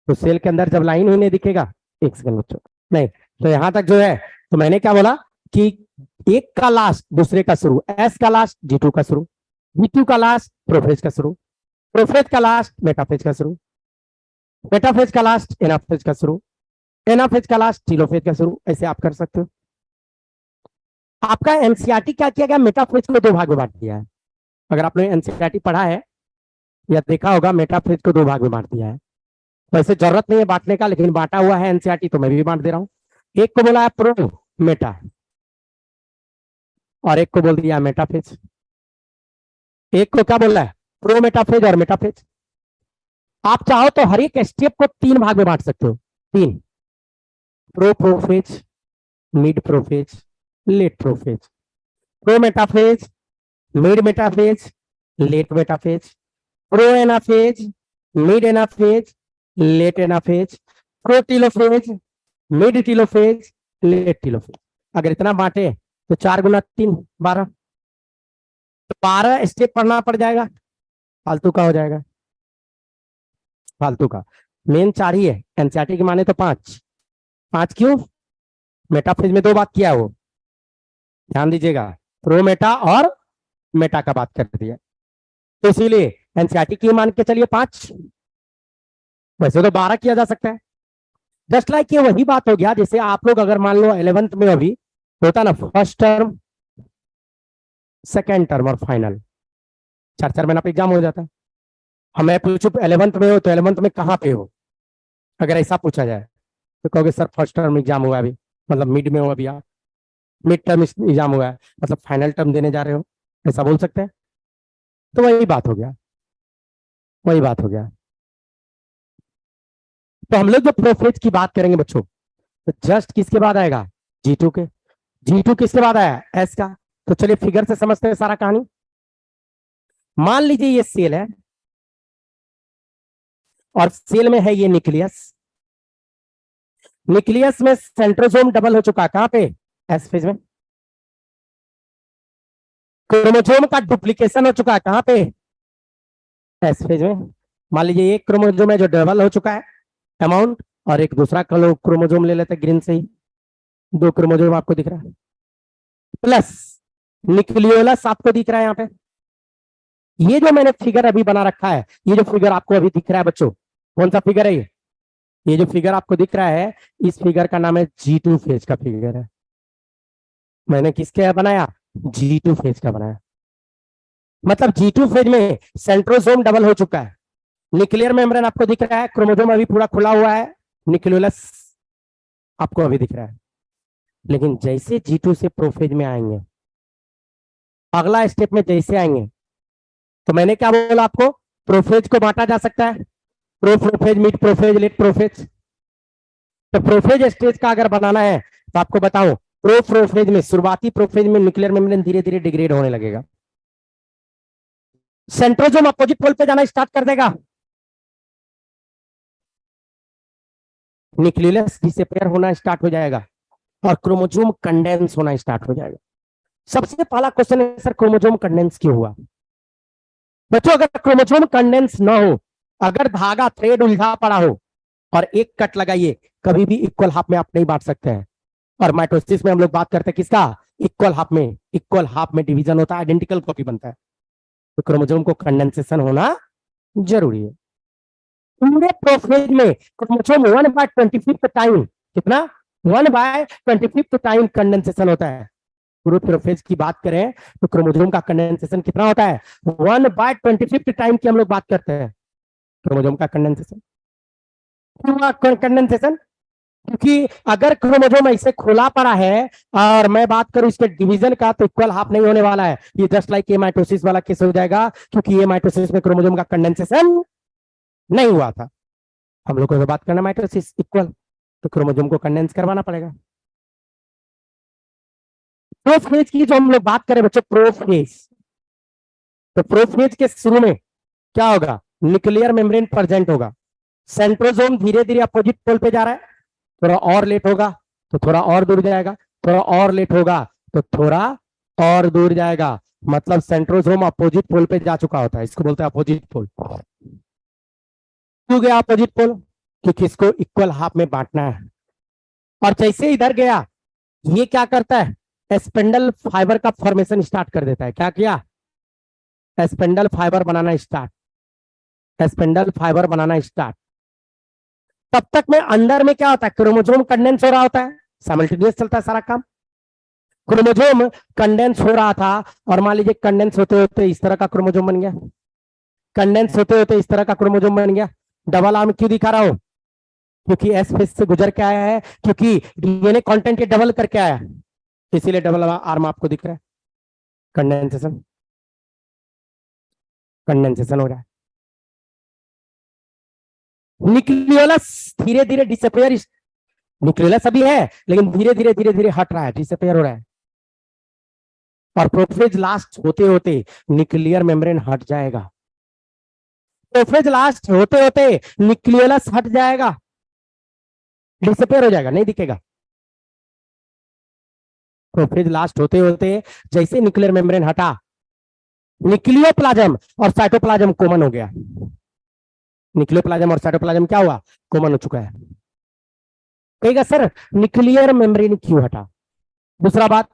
तो सेल के अंदर जब लाइन ही नहीं दिखेगा, एक सेकंड बच्चों, नहीं। तो यहां तक जो है, तो मैंने क्या बोला कि एक का लास्ट दूसरे का शुरू, एस का लास्ट G2 का शुरू, G2 का लास्ट प्रोफेज का शुरू, प्रोफेज का लास्ट मेटाफेज का शुरू, मेटाफेज का लास्ट एनाफेज का शुरू, एनाफेज का लास्ट टीलोफेज का शुरू। ऐसे आप कर सकते हो। आपका एनसीईआरटी क्या किया गया? मेटाफेज को 2 भाग में बांट दिया है। अगर आपने एनसीईआरटी पढ़ा है या देखा होगा, मेटाफेज को 2 भाग में बांट दिया है। वैसे जरूरत नहीं है बांटने का, लेकिन बांटा हुआ है एनसीईआरटी, तो मैं भी बांट दे रहा हूं। एक को बोला है प्रो मेटा, और एक को बोल दिया मेटाफेज। एक को क्या बोला है? प्रो मेटाफेज और मेटाफेज। आप चाहो तो हर एक स्टेप को 3 भाग में बांट सकते हो, 3। Pro prophase, mid prophase, late prophase. Pro metaphase, mid metaphase, late metaphase. Pro anaphase, mid anaphase, late anaphase. Pro telophase, mid telophase, late telophase. अगर इतना बांटे तो 4 गुना 3 12, तो 12 स्टेप पढ़ना पड़ जाएगा, फालतू का हो जाएगा, फालतू का। मेन 4 ही है, एनसीईआरटी की माने तो 5। 5 क्यों? मेटाफेज में 2 बात किया वो, ध्यान दीजिएगा, प्रो मेटा और मेटा का बात कर दिया, तो इसीलिए एनसीईआरटी की मान के चलिए 5। वैसे तो 12 किया जा सकता है। जस्ट लाइक ये वही बात हो गया, जैसे आप लोग अगर मान लो 11th में अभी होता ना, फर्स्ट टर्म, सेकेंड टर्म और फाइनल, 4-4 महीना पे एग्जाम हो जाता है। हमें पूछो 11th में हो तो 11th में कहाँ पे हो, अगर ऐसा पूछा जाए तो कहोगे सर फर्स्ट टर्म एग्जाम हुआ अभी, मतलब मिड में हो अभी आप, मिड टर्म एग्जाम हुआ है, मतलब फाइनल टर्म देने जा रहे हो, ऐसा बोल सकते हैं। तो वही बात हो गया, वही बात हो गया। तो हम लोग जो प्रोफेज की बात करेंगे बच्चों, तो जस्ट किसके बाद आएगा? G2 के। G2 किसके बाद आया? S का। तो चलिए फिगर से समझते हैं सारा कहानी। मान लीजिए ये सेल है, और सेल में है ये न्यूक्लियस। न्यूक्लियस में सेंट्रोसोम डबल हो चुका है, कहां पे? एस फेज में। क्रोमोसोम का डुप्लीकेशन हो चुका है, कहां पे? एस फेज में। मान लीजिए एक क्रोमोसोम है जो डबल हो चुका है अमाउंट, और एक दूसरा क्रोमोसोम ले लेते हैं ग्रीन से ही, 2 क्रोमोसोम आपको दिख रहा है, प्लस न्यूक्लियोलस आपको दिख रहा है यहाँ पे। ये जो मैंने फिगर अभी बना रखा है, ये जो फिगर आपको अभी दिख रहा है बच्चों, कौन सा फिगर है ये जो फिगर आपको दिख रहा है, इस फिगर का नाम है G2 फेज का फिगर है। मैंने किसके बनाया? G2 फेज का बनाया। मतलब G2 फेज में सेंट्रोसोम डबल हो चुका है, न्यूक्लियर मेम्ब्रेन आपको दिख रहा है, क्रोमोसोम अभी पूरा खुला हुआ है, न्यूक्लियोलस आपको अभी दिख रहा है, लेकिन जैसे G2 से प्रोफेज में आएंगे, अगला स्टेप में जैसे आएंगे, तो मैंने क्या बोला आपको, प्रोफेज को बांटा जा सकता है, pro prophase, mid prophase, late prophase. तो प्रोफेज स्टेज का अगर बनाना है तो आपको बताऊं, प्रो प्रोफेज में, शुरुआती प्रोफेज में न्यूक्लियर मेम्ब्रेन धीरे धीरे डिग्रेड होने लगेगा, सेंट्रोजोम अपोजिट पोल पे जाना स्टार्ट कर देगा, न्यूक्लियस डिसअपियर होना स्टार्ट हो जाएगा और क्रोमोजोम कंडेंस होना स्टार्ट हो जाएगा। सबसे पहला क्वेश्चन है सर, क्रोमोजोम कंडेंस क्यों हुआ? बच्चों, अगर क्रोमोजोम कंडेंस ना हो, अगर धागा थ्रेड उलझा पड़ा हो और एक कट लगाइए, कभी भी इक्वल हाफ में आप नहीं बांट सकते हैं। और माइटोसिस में हम लोग बात करते हैं किसका, इक्वल हाफ में डिवीजन होता है, आइडेंटिकल कॉपी बनता है। तो क्रोमोजोम को कंडेंसेशन होना जरूरी है। पूरे प्रोफेज में क्रोमोसोम 1/25 टाइम, कितना, 1/25 टाइम कंडेंसेशन होता है। पूरे प्रोफेज की बात करें तो क्रोमोसोम का कंडेंसेशन कितना होता है, 1/25 टाइम की हम लोग बात करते हैं क्रोमोसोम का कंडेंसेशन। कंडेंसेशन क्योंकि अगर क्रोमोसोम ऐसे खुला पड़ा है और मैं बात करूं इसके डिवीजन का, तो इक्वल हाफ नहीं होने वाला है, ये जस्ट लाइक ये माइटोसिस वाला केस हो जाएगा, क्योंकि ये माइटोसिस में क्रोमोसोम का कंडेंसेशन नहीं हुआ था। हम लोग को तो बात करना माइटोसिस इक्वल, तो क्रोमोसोम को कंडेंस करवाना पड़ेगा। प्रोफेज की जो हम लोग बात करें बच्चों, प्रोफेज, तो प्रोफेज के शुरू में क्या होगा, न्यूक्लियर मेम्ब्रेन प्रेजेंट होगा, सेंट्रोजोम धीरे धीरे अपोजिट पोल पे जा रहा है, थोड़ा और लेट होगा तो थोड़ा और दूर जाएगा, थोड़ा और लेट होगा तो थोड़ा और दूर जाएगा, मतलब सेंट्रोजोम अपोजिट पोल पे जा चुका होता है, इसको बोलते हैं अपोजिट पोल। क्यों गया अपोजिट पोल, क्योंकि इसको इक्वल हाफ में बांटना है। और जैसे इधर गया, ये क्या करता है, स्पेंडल फाइबर का फॉर्मेशन स्टार्ट कर देता है। क्या किया, स्पेंडल फाइबर बनाना स्टार्ट, स्पेंडल फाइबर बनाना स्टार्ट। तब तक में अंदर में क्या होता है, क्रोमोसोम कंडेंस हो रहा होता है, साइमल्टेनियस चलता है सारा काम। क्रोमोसोम कंडेंस हो रहा था और मान लीजिए कंडेंस होते होते इस तरह का क्रोमोसोम बन गया, कंडेंस होते होते इस तरह का क्रोमोसोम बन गया। डबल आर्म क्यों दिखा रहा हूं, क्योंकि एस फेस से गुजर के आया है, क्योंकि डीएनए कंटेंट ये डबल करके आया है, इसीलिए डबल आर्म आपको दिख रहा है। कंडेंसेशन, कंडेंसेशन हो रहा है। न्यूक्लियोलस धीरे धीरे डिसअपियर, न्यूक्लियोलस अभी है लेकिन धीरे धीरे धीरे धीरे हट रहा है, डिसअपियर हो रहा है। और प्रोफेज लास्ट होते होते न्यूक्लियर मेम्ब्रेन हट जाएगा, प्रोफेज लास्ट होते होते न्यूक्लियोलस हट जाएगा, डिसअपियर हो जाएगा, नहीं दिखेगा। प्रोफेज लास्ट होते होते जैसे न्यूक्लियर मेम्ब्रेन हटा, न्यूक्लियोप्लाज्म और साइटोप्लाज्म कॉमन हो गया, न्यूक्लियोप्लाज्म और साइटोप्लाज्म क्या हुआ, कॉमन हो चुका है। कहेगा सर न्यूक्लियर मेम्ब्रेन क्यों हटा, दूसरा बात,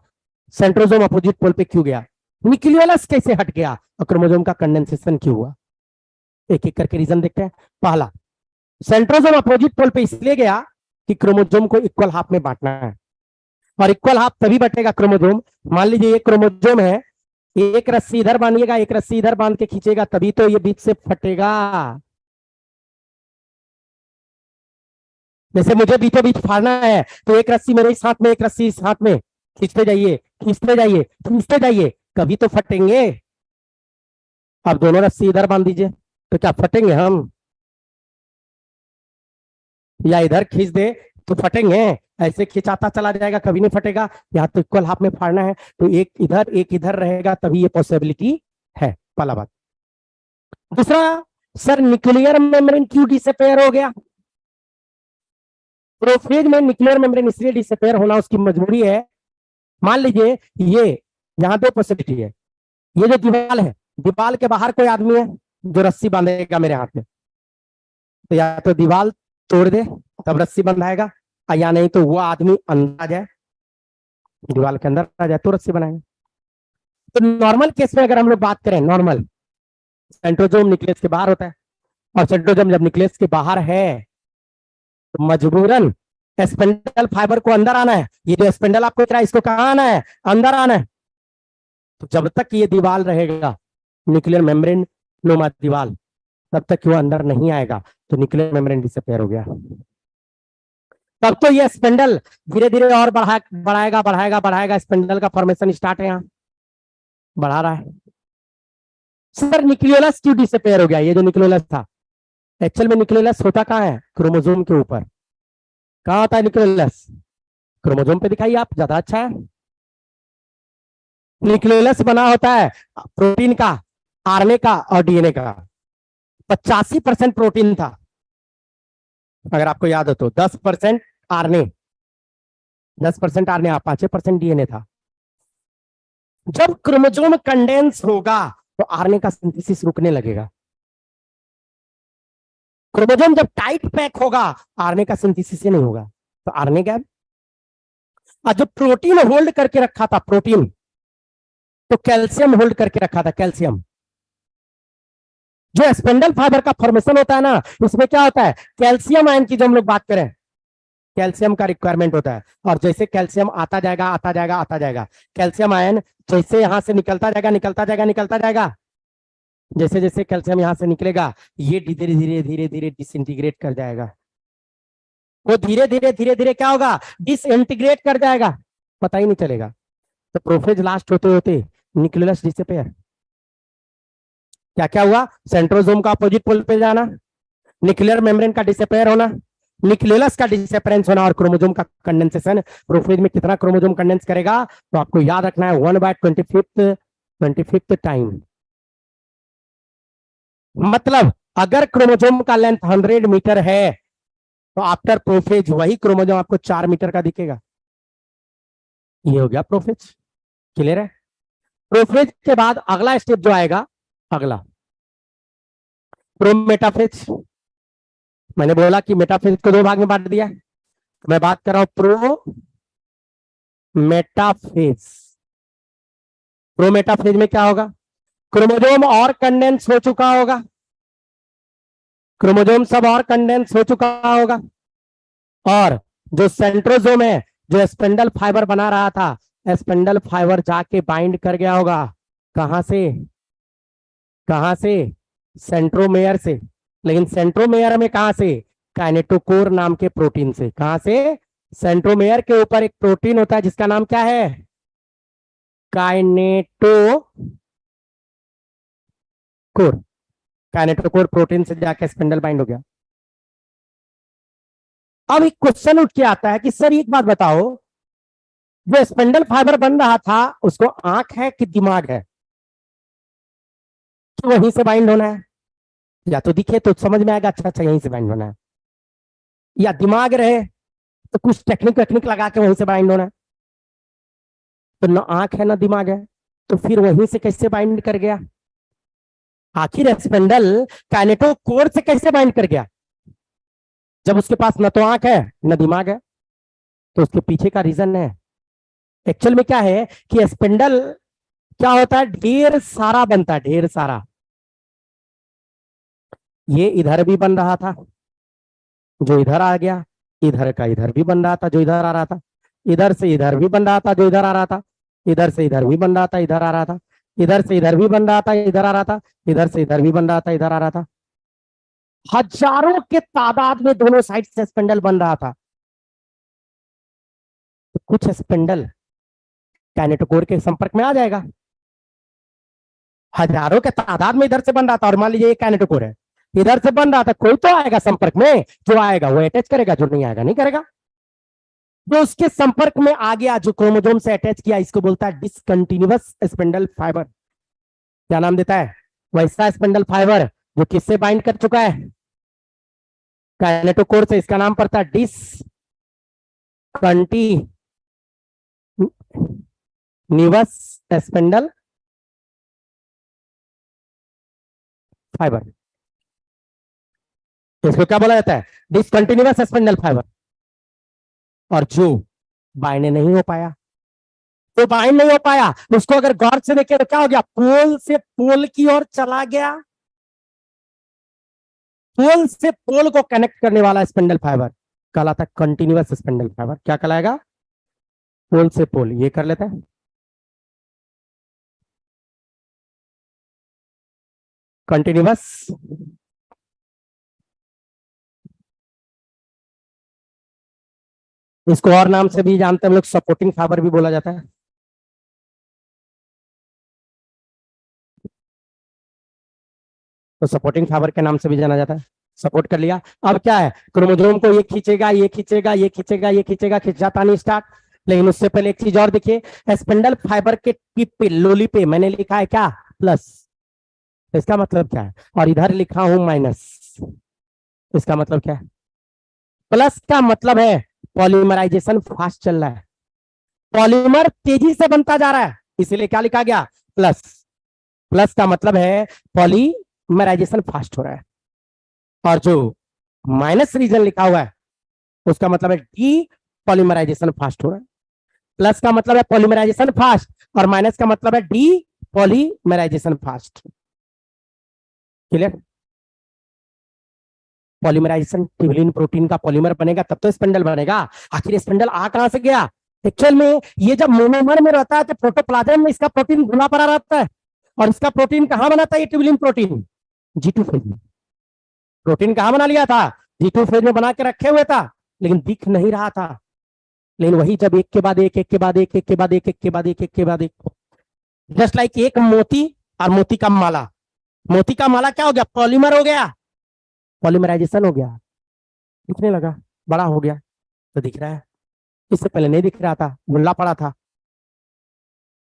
सेंट्रोजोम अपोजिट पोल पे क्यों गया, न्यूक्लियोलस कैसे हट गया, और क्रोमोसोम का कंडेंसेशन क्यों हुआ। एक एक करके रीजन देखते हैं। पहला, सेंट्रोजोम अपोजिट पोल पे इसलिए गया कि क्रोमोसोम को इक्वल हाफ में बांटना है, और इक्वल हाफ तभी बटेगा क्रोमोसोम, मान लीजिए ये क्रोमोसोम है, एक रस्सी इधर बांधिएगा एक रस्सी इधर बांध के खींचेगा, तभी तो ये बीच से फटेगा। जैसे मुझे बीचों बीच फाड़ना है तो एक रस्सी मेरे इस हाथ में एक रस्सी इस हाथ में, खींचते जाइए खींचते जाइए खींचते जाइए, कभी तो फटेंगे। आप दोनों रस्सी इधर बांध दीजिए तो क्या फटेंगे हम, या इधर खींच दे तो फटेंगे, ऐसे खिंचाता चला जाएगा कभी नहीं फटेगा। यहाँ तो इक्वल हाफ में फाड़ना है तो एक इधर रहेगा, तभी ये पॉसिबिलिटी है, पहला बात। दूसरा, सर न्यूक्लियर मेम्ब्रेन क्यों डिसअपेयर हो गया, प्रोफेज में न्यूक्लियर मेम्ब्रेन इसलिए डिसअपेयर होना उसकी मजबूरी है। मान लीजिए ये यहाँ पे पॉसिबिलिटी है, ये जो दीवार है, दीवार के बाहर कोई आदमी है जो रस्सी बांधेगा मेरे हाथ में, तो या तो दीवार तोड़ दे तब रस्सी बंधाएगा, या नहीं तो वो आदमी अंदर आ जाए, दीवार के अंदर आ जाए तो रस्सी बनाएगा। तो नॉर्मल केस में अगर हम लोग बात करें, नॉर्मल सेंट्रोजोम न्यूक्लियस के बाहर होता है, और सेंट्रोजोम जब न्यूक्लियस के बाहर है तो मजबूरन स्पेंडल फाइबर को अंदर आना है। ये जो स्पेंडल आपको दिख रहा है इसको कहाँ आना है, अंदर आना है। तो जब तक ये दीवार रहेगा, न्यूक्लियर मेम्ब्रेन नुमा दीवार, तब तक वो अंदर नहीं आएगा, तो न्यूक्लियर मेम्ब्रेन डिसअपियर हो गया। तब तो ये स्पिंडल धीरे धीरे और बढ़ाएगा बढ़ाएगा बढ़ाएगा, स्पिंडल का फॉर्मेशन स्टार्ट है, यहाँ बढ़ा रहा है। सर न्यूक्लियोलस क्यों डिसअपेयर हो गया? ये जो न्यूक्लियोलस था, एक्चुअल में न्यूक्लियोलस होता कहाँ है? क्रोमोसोम के ऊपर। कहाँ होता है न्यूक्लियोलस? क्रोमोसोम पे दिखाइए आप, ज्यादा अच्छा है। न्यूक्लियोलस बना होता है प्रोटीन का, आरएनए का और डीएनए का। 85% प्रोटीन था, अगर आपको याद हो तो। 10% आरएनए, 10% आरएनए, 5% डीएनए था। जब क्रोमोसोम कंडेंस होगा तो आरएनए का सिंथेसिस रुकने लगेगा। क्रोमोसोम जब टाइट पैक होगा, आरएनए का सिंथेसिस ही नहीं होगा, तो आरएनए गैप। और जो प्रोटीन होल्ड करके रखा था, प्रोटीन, तो कैल्शियम होल्ड करके रखा था, कैल्शियम। जो स्पेंडल फाइबर का फॉर्मेशन होता है ना, उसमें क्या होता है? कैल्शियम आयन की जो हम लोग बात करें, कैल्शियम का रिक्वायरमेंट होता है। और जैसे कैल्शियम आता जाएगा आता जाएगा आता जाएगा, कैल्शियम आयन जैसे यहां से निकलता जाएगा निकलता जाएगा निकलता जाएगा, जैसे जैसे कैल्शियम यहां से निकलेगा, ये धीरे धीरे धीरे धीरे डिसइंटीग्रेट कर जाएगा। वो धीरे धीरे धीरे धीरे क्या होगा? डिसइंटीग्रेट कर जाएगा, पता ही नहीं चलेगा। तो प्रोफेज लास्ट होते होते न्यूक्लियस डिसअपेयर। क्या क्या हुआ? सेंट्रोसोम का अपोजिट पोल पे जाना, न्यूक्लियर मेम्ब्रेन का डिसअपेयर होना, न्यूक्लियस का डिसअपेरेंस होना और क्रोमोसोम का कंडेंसेशन। प्रोफेज में कितना क्रोमोसोम कंडेंस करेगा? तो आपको याद रखना है 1/25th टाइम। मतलब अगर क्रोमोसोम का लेंथ 100 मीटर है, तो आफ्टर प्रोफेज वही क्रोमोसोम आपको 4 मीटर का दिखेगा। ये हो गया प्रोफेज। क्लियर है? प्रोफेज के बाद अगला स्टेप जो आएगा, अगला प्रोमेटाफेज। मैंने बोला कि मेटाफेज को 2 भाग में बांट दिया है। मैं बात कर रहा हूं प्रो मेटाफेज। प्रोमेटाफेज में क्या होगा? क्रोमोसोम और कंडेंस हो चुका होगा, क्रोमोसोम सब और कंडेंस हो चुका होगा, और जो सेंट्रोसोम है, जो स्पेंडल फाइबर बना रहा था, स्पेंडल फाइबर जाके बाइंड कर गया होगा। कहां से? कहां से? सेंट्रोमेयर से। लेकिन सेंट्रोमेयर में कहां से? काइनेटोकोर नाम के प्रोटीन से। कहां से? सेंट्रोमेयर के ऊपर एक प्रोटीन होता है जिसका नाम क्या है? काइनेटोकोर। काइनेटोकोर प्रोटीन से जाके स्पिंडल बाइंड हो गया। अब एक क्वेश्चन उठ के आता है कि सर एक बात बताओ, जो स्पिंडल फाइबर बन रहा था, उसको आंख है कि दिमाग है कि वहीं से बाइंड होना है? या तो दिखे तो समझ में आएगा, अच्छा अच्छा यहीं से बाइंड होना है, या दिमाग रहे तो कुछ टेक्निक वेक्निक लगा के वहीं से बाइंड होना है। तो ना आंख है ना दिमाग है, तो फिर वहीं से कैसे बाइंड कर गया? आखिर स्पिंडल काइनेटोकोर से कैसे बाइंड कर गया जब उसके पास न तो आंख है न दिमाग है? तो उसके पीछे का रीजन है, एक्चुअल में क्या है कि स्पिंडल क्या होता है, ढेर सारा बनता है, ढेर सारा। ये इधर भी बन रहा था, जो इधर आ गया, इधर का इधर भी बन रहा था, जो इधर आ रहा था, इधर से इधर भी बन रहा था, जो इधर आ रहा था, इधर से इधर भी बन रहा था, इधर आ रहा था, इधर से इधर भी बन रहा था, इधर आ रहा था, इधर से इधर भी बन रहा था, इधर आ रहा था। हजारों के तादाद में दोनों साइड से स्पिंडल बन रहा था। तो कुछ स्पिंडल काइनेटोकोर के संपर्क में आ जाएगा, हजारों के तादाद में इधर से बन रहा था, और मान लीजिए ये काइनेटोकोर है, इधर से बन रहा था, कोई तो आएगा संपर्क में, जो आएगा वो अटैच करेगा, जो नहीं आएगा नहीं करेगा। जो उसके संपर्क में आ गया, जो क्रोमोसोम से अटैच किया, इसको बोलता है डिसकंटिन्यूअस स्पिंडल फाइबर। क्या नाम देता है? वैसा स्पिंडल फाइबर जो किससे बाइंड कर चुका है? काइनेटोकोर से। इसका नाम पड़ता है डिसकंटिन्यूअस स्पिंडल फाइबर। इसको क्या बोला जाता है? Discontinuous spindle fibre. और जो बाइंड नहीं हो पाया, तो बाइंड नहीं हो पाया, उसको अगर गौर से देखे तो क्या हो गया? पोल से पोल की ओर चला गया। पोल से पोल को कनेक्ट करने वाला स्पिंडल फाइबर कहलाता है कंटिन्यूअस स्पिंडल फाइबर। क्या कहलाएगा? पोल से पोल। ये कर लेते हैं कंटिन्यूअस इसको और नाम से भी जानते हैं हम लोग, सपोर्टिंग फाइबर भी बोला जाता है। तो सपोर्टिंग फाइबर के नाम से भी जाना जाता है। सपोर्ट कर लिया। अब क्या है, क्रोमोसोम को ये खींचेगा, ये खींचेगा, ये खींचेगा, ये खींचेगा, खिंचाता नहीं स्टार्ट। लेकिन उससे पहले एक चीज और देखिए, स्पिंडल फाइबर के टिप पे, लोली पे मैंने लिखा है क्या, प्लस। इसका मतलब क्या है, और इधर लिखा हूं माइनस। इसका मतलब क्या है, प्लस का मतलब है पॉलीमराइजेशन फास्ट चल रहा है, पॉलीमर तेजी से बनता जा रहा है, इसीलिए क्या लिखा गया, प्लस। प्लस का मतलब है पॉलीमराइजेशन फास्ट हो रहा है। और जो माइनस रीजन लिखा हुआ है उसका मतलब है डी पॉलीमराइजेशन फास्ट हो रहा है। प्लस का मतलब है पॉलीमराइजेशन फास्ट, और माइनस का मतलब है depolymerisation fast. Clear. Polymerisation tubulin protein का पॉलीमर बनेगा तब तो स्पिंडल बनेगा। आखिर स्पिंडल आ कहां से गया, एक्चुअल में ये जब मोनोमर में रहता है तो प्रोटोप्लाज्म में इसका प्रोटीन घुला पड़ा रहता है, और इसका प्रोटीन कहां बनाता है, ये ट्यूबुलिन प्रोटीन G2 फेज में। प्रोटीन कहां बना लिया था, G2 फेज में बना के रखे हुए था, लेकिन दिख नहीं रहा था। लेकिन वही जब एक के बाद एक, एक के बाद एक, एक के बाद एक, एक के बाद एक, एक के बाद एक, जस्ट लाइक एक मोती और मोती का माला। मोती का माला क्या हो गया, पॉलीमर हो गया, पॉलीमराइजेशन हो गया, दिखने लगा, बड़ा हो गया, तो दिख रहा है। इससे पहले नहीं दिख रहा था, गुल्ला पड़ा था,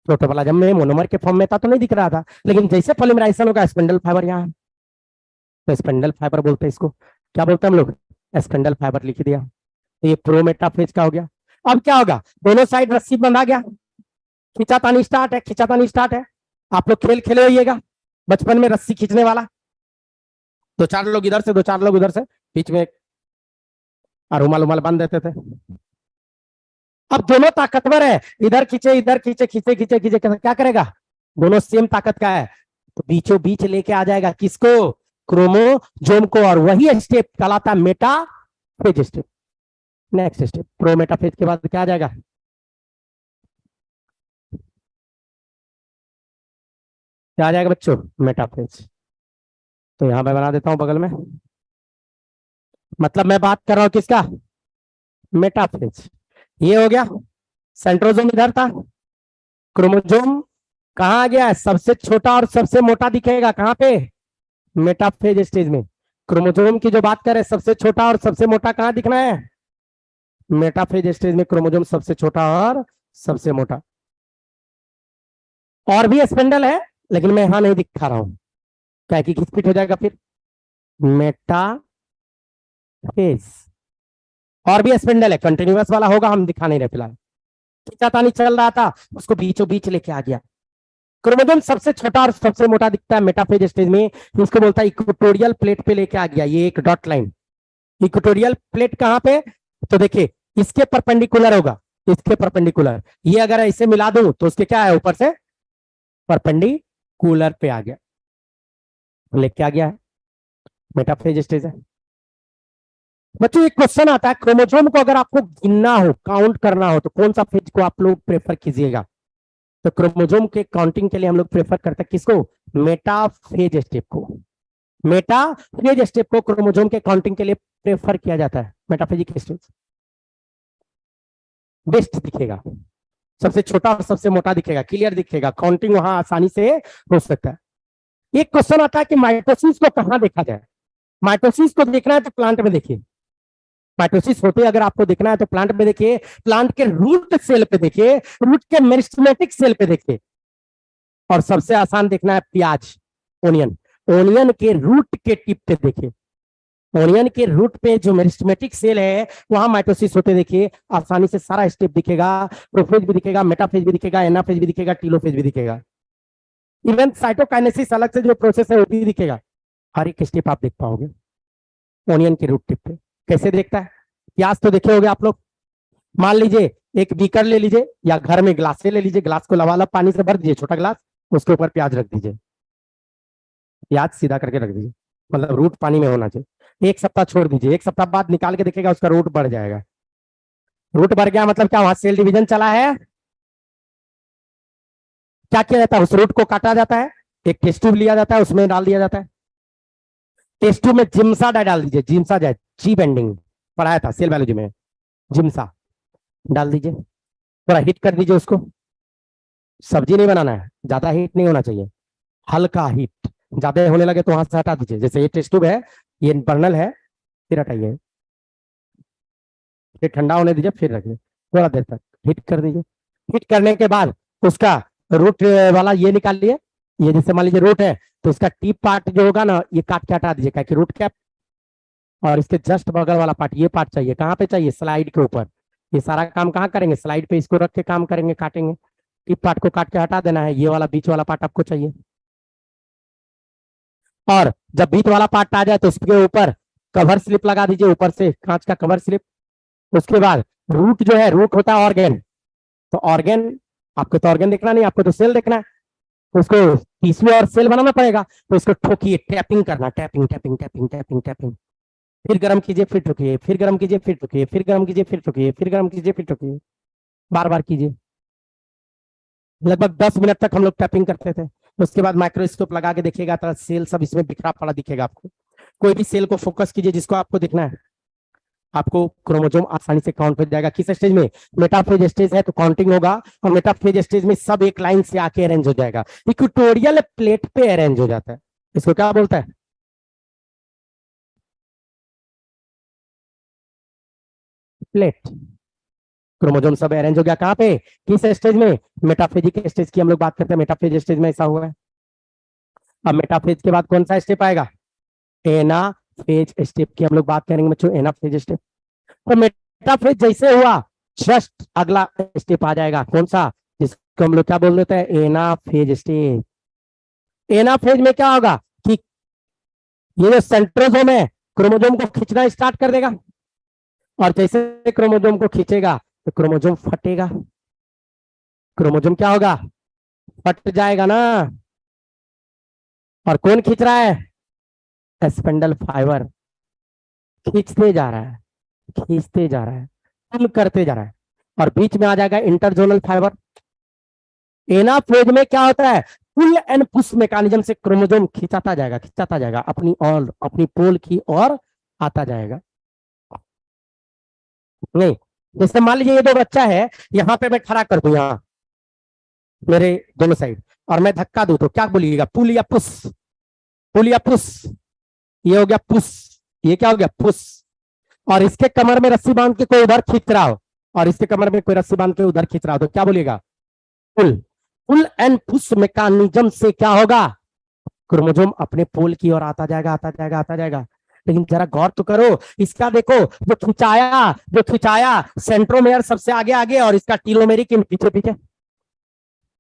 प्रोटोप्लाज्म में मोनोमर के फॉर्म में था तो नहीं दिख रहा था, लेकिन जैसे पॉलीमराइजेशन होगा स्पिंडल फाइबर यहाँ, तो स्पिंडल फाइबर बोलते हैं इसको। क्या बोलते हैं हम लोग, स्पिंडल फाइबर लिख दिया। तो ये प्रोमेटाफेज का हो गया। अब क्या होगा, दोनों साइड रस्सी बंधा गया, खिंचातानी स्टार्ट है, खिंचातानी स्टार्ट है। आप लोग खेल खेले होइएगा बचपन में, रस्सी खींचने वाला, दो चार लोग इधर से, दो चार लोग उधर से, बीच में रुमाल उमाल बांध देते थे। अब दोनों ताकतवर है, इधर खींचे, इधर खींचे, खींचे खींचे खींचे, क्या करेगा, दोनों सेम ताकत का है, तो बीचों बीच लेके आ जाएगा किसको, क्रोमोसोम को, और वही स्टेप कहलाता है मेटाफेज स्टेप। नेक्स्ट स्टेप प्रोमेटाफेज के बाद क्या आ जाएगा, क्या आ जाएगा बच्चों, मेटाफेज। तो यहां मैं बना देता हूं बगल में, मतलब मैं बात कर रहा हूं किसका, मेटाफेज। ये हो गया, सेंट्रोजोम इधर था, क्रोमोजोम कहां आ गया, सबसे छोटा और सबसे मोटा दिखेगा कहां पे, मेटाफेज स्टेज में। क्रोमोजोम की जो बात करें, सबसे छोटा और सबसे मोटा कहां दिखना है, मेटाफेज स्टेज में क्रोमोजोम सबसे छोटा और सबसे मोटा। और भी स्पिंडल है लेकिन मैं यहां नहीं दिखा रहा हूं, क्या कि स्पिट हो जाएगा फिर, मेटाफेज। और भी स्पिंडल है, कंटिन्यूअस वाला होगा, हम दिखा नहीं रहे फिलहाल। खिंचातानी चल रहा था, उसको बीचों बीच लेके आ गया। क्रोमोसोम सबसे छोटा और सबसे मोटा दिखता है मेटाफेज स्टेज में, इसको बोलता है इक्वेटोरियल प्लेट पे लेके आ गया, ये एक डॉट लाइन। इक्वेटोरियल प्लेट कहां पे, तो देखिए इसके परपेंडिकुलर होगा, इसके परपेंडिकुलर, ये अगर ऐसे मिला दूं तो उसके क्या है, ऊपर से परपेंडिकुलर पे आ गया, लेके आ गया है, मेटाफेज स्टेज है। बच्चों एक क्वेश्चन आता है, क्रोमोसोम को अगर आपको गिनना हो, काउंट करना हो, तो कौन सा फेज को आप लोग प्रेफर कीजिएगा, तो क्रोमोसोम के काउंटिंग के लिए हम लोग प्रेफर करते हैं किसको, मेटाफेज स्टेप को। मेटाफेज स्टेप को क्रोमोसोम के काउंटिंग के लिए प्रेफर किया जाता है, मेटाफेजिक स्टेज बेस्ट दिखेगा, सबसे छोटा और सबसे मोटा दिखेगा, क्लियर दिखेगा, काउंटिंग वहां आसानी से हो सकता है। एक क्वेश्चन आता है कि माइटोसिस को कहां देखा जाए, माइटोसिस को देखना है तो प्लांट में देखिए, माइटोसिस होते अगर आपको देखना है तो प्लांट में देखिए, प्लांट के रूट सेल पे देखिए, रूट के मेरिस्टेमेटिक सेल पे देखिए, और सबसे आसान देखना है प्याज, ओनियन, ओनियन के रूट के टिप पे देखिए, ओनियन के रूट पे जो मेरिस्टेमेटिक सेल है वहां माइटोसिस होते देखिए, आसानी से सारा स्टेप दिखेगा, प्रोफेज भी दिखेगा, मेटाफेज भी दिखेगा, एनाफेज भी दिखेगा, टीलोफेज भी दिखेगा, इवन साइटोकाइनेसिस अलग से जो प्रोसेस है वो भी दिखेगा, हर एक स्टेप आप देख पाओगे ओनियन के रूट टिप पे। कैसे देखता है, प्याज तो देखे होगे आप लोग, मान लीजिए एक बीकर ले लीजिए या घर में ग्लास से ले लीजिए, ग्लास को लबालब पानी से भर दीजिए, छोटा ग्लास, उसके ऊपर प्याज रख दीजिए, प्याज सीधा करके रख दीजिए, मतलब रूट पानी में होना चाहिए, एक सप्ताह छोड़ दीजिए, एक सप्ताह बाद निकाल के देखिएगा उसका रूट बढ़ जाएगा। रूट बढ़ गया मतलब क्या, वहां सेल डिवीजन चला है, क्या किया जाता है, उस रूट को काटा जाता है, एक टेस्ट ट्यूब लिया जाता है, उसमें डाल दिया जाता है, टेस्ट ट्यूब में जिम्सा डाई डाल दीजिए, जिम्सा जाए जी बेंडिंग पढ़ाया था सेल बायोलॉजी में, जिम्सा, डाल दीजिए, थोड़ा हीट कर दीजिए उसको। सब्जी नहीं बनाना है, ज्यादा हीट नहीं होना चाहिए, हल्का हीट। ज्यादा होने लगे तो वहां से हटा दीजिए। जैसे ये टेस्ट ट्यूब है, ये बर्नल है, फिर हटाइए, फिर ठंडा होने दीजिए, फिर रखिए थोड़ा देर तक, हीट कर दीजिए। हीट करने के बाद उसका रूट वाला ये निकालिए। ये जैसे मान लीजिए रूट है, तो इसका टीप पार्ट जो होगा ना, ये काट के हटा दीजिए, क्या कि रूट कैप। और इसके जस्ट बगल वाला पार्ट, ये पार्ट चाहिए, कहाँ पे चाहिए? स्लाइड के ऊपर। ये सारा काम कहाँ करेंगे? स्लाइड पे इसको रख के काम करेंगे, काटेंगे। टिप पार्ट को काट के हटा देना है, ये वाला बीच वाला पार्ट आपको चाहिए। और जब बीच वाला पार्ट आ जाए तो उसके ऊपर कवर स्लिप लगा दीजिए, ऊपर से कांच का कवर स्लिप। उसके बाद रूट जो है, रूट होता है ऑर्गेन। तो ऑर्गेन, आपको तो ऑर्गेन देखना नहीं, आपको तो सेल देखना है। तो उसको टिश्यू और सेल बनाना पड़ेगा। तो इसको ठोकिए, टैपिंग करना, tapping tapping tapping tapping tapping. फिर गर्म कीजिए, फिर ठोकिए, फिर गर्म कीजिए, फिर ठोकिए, फिर गर्म कीजिए, फिर ठोकिए, फिर गर्म कीजिए, फिर ठोकिए। बार बार कीजिए। लगभग 10 मिनट तक हम लोग टैपिंग करते थे। उसके बाद माइक्रोस्कोप लगा के देखिएगा तो सेल सब इसमें बिखरा पड़ा दिखेगा आपको। कोई भी सेल को फोकस कीजिए जिसको आपको दिखना है। आपको क्रोमोसोम आसानी से काउंट हो जाएगा। किस स्टेज में? मेटाफेज स्टेज है तो काउंटिंग होगा, और मेटाफेज स्टेज में सब एक लाइन से आके अरेंज हो जाएगा, इक्वेटोरियल प्लेट पे अरेंज हो जाता है। इसको क्या बोलता है? प्लेट। क्रोमोसोम सब अरेंज हो गया कहाँ पे? किस स्टेज में? मेटाफेजिक स्टेज की हम लोग बात करते हैं, मेटाफेज स्टेज में ऐसा हुआ है। अब मेटाफेज के बाद कौन सा स्टेप आएगा? एनाफेज स्टेप की हम लोग बात करेंगे बच्चों, एनाफेज स्टेप। तो मेटाफेज जैसे हुआ, जस्ट अगला स्टेप आ जाएगा, कौन सा? जिसको हम लोग क्या बोल देते हैं? Anaphase stage. एनाफेज में क्या होगा कि ये जो सेंट्रोसोम है, क्रोमोसोम को खींचना स्टार्ट कर देगा। और जैसे क्रोमोसोम को खींचेगा तो क्रोमोसोम फटेगा। क्रोमोसोम क्या होगा? फट जाएगा ना। और कौन खींच रहा है? स्पेंडल फाइबर खींचते जा रहा है, खींचते जा रहा है, पुल करते जा रहा है। और बीच में आ जाएगा इंटरजोनल फाइबर। एनाफेज में क्या होता है? पुल एंड पुश मैकेनिज्म से क्रोमोसोम खिंचाता जाएगा अपनी और अपनी पोल की ओर आता जाएगा। नहीं, जैसे मान लीजिए ये दो बच्चा है, यहाँ पे मैं खड़ा कर दूं, यहाँ मेरे दोनों साइड, और मैं धक्का दूं तो क्या बोलिएगा? पुल या पुश? पुल या पुश? ये हो गया पुश, ये क्या हो गया? पुश। और इसके कमर में रस्सी बांध के कोई उधर खींच रहा हो, और इसके कमर में कोई रस्सी बांध के उधर खींच रहा हो, तो क्या बोलिएगा? पुल। पुल एंड पुश मैकेनिज्म से क्या होगा? क्रोमोसोम अपने पोल की ओर आता जाएगा, आता जाएगा, आता जाएगा। लेकिन जरा गौर तो करो, इसका देखो, जो खिंचाया सेंट्रोमेयर सबसे आगे आगे, और इसका टीलोमेरिक इन पीछे पीछे।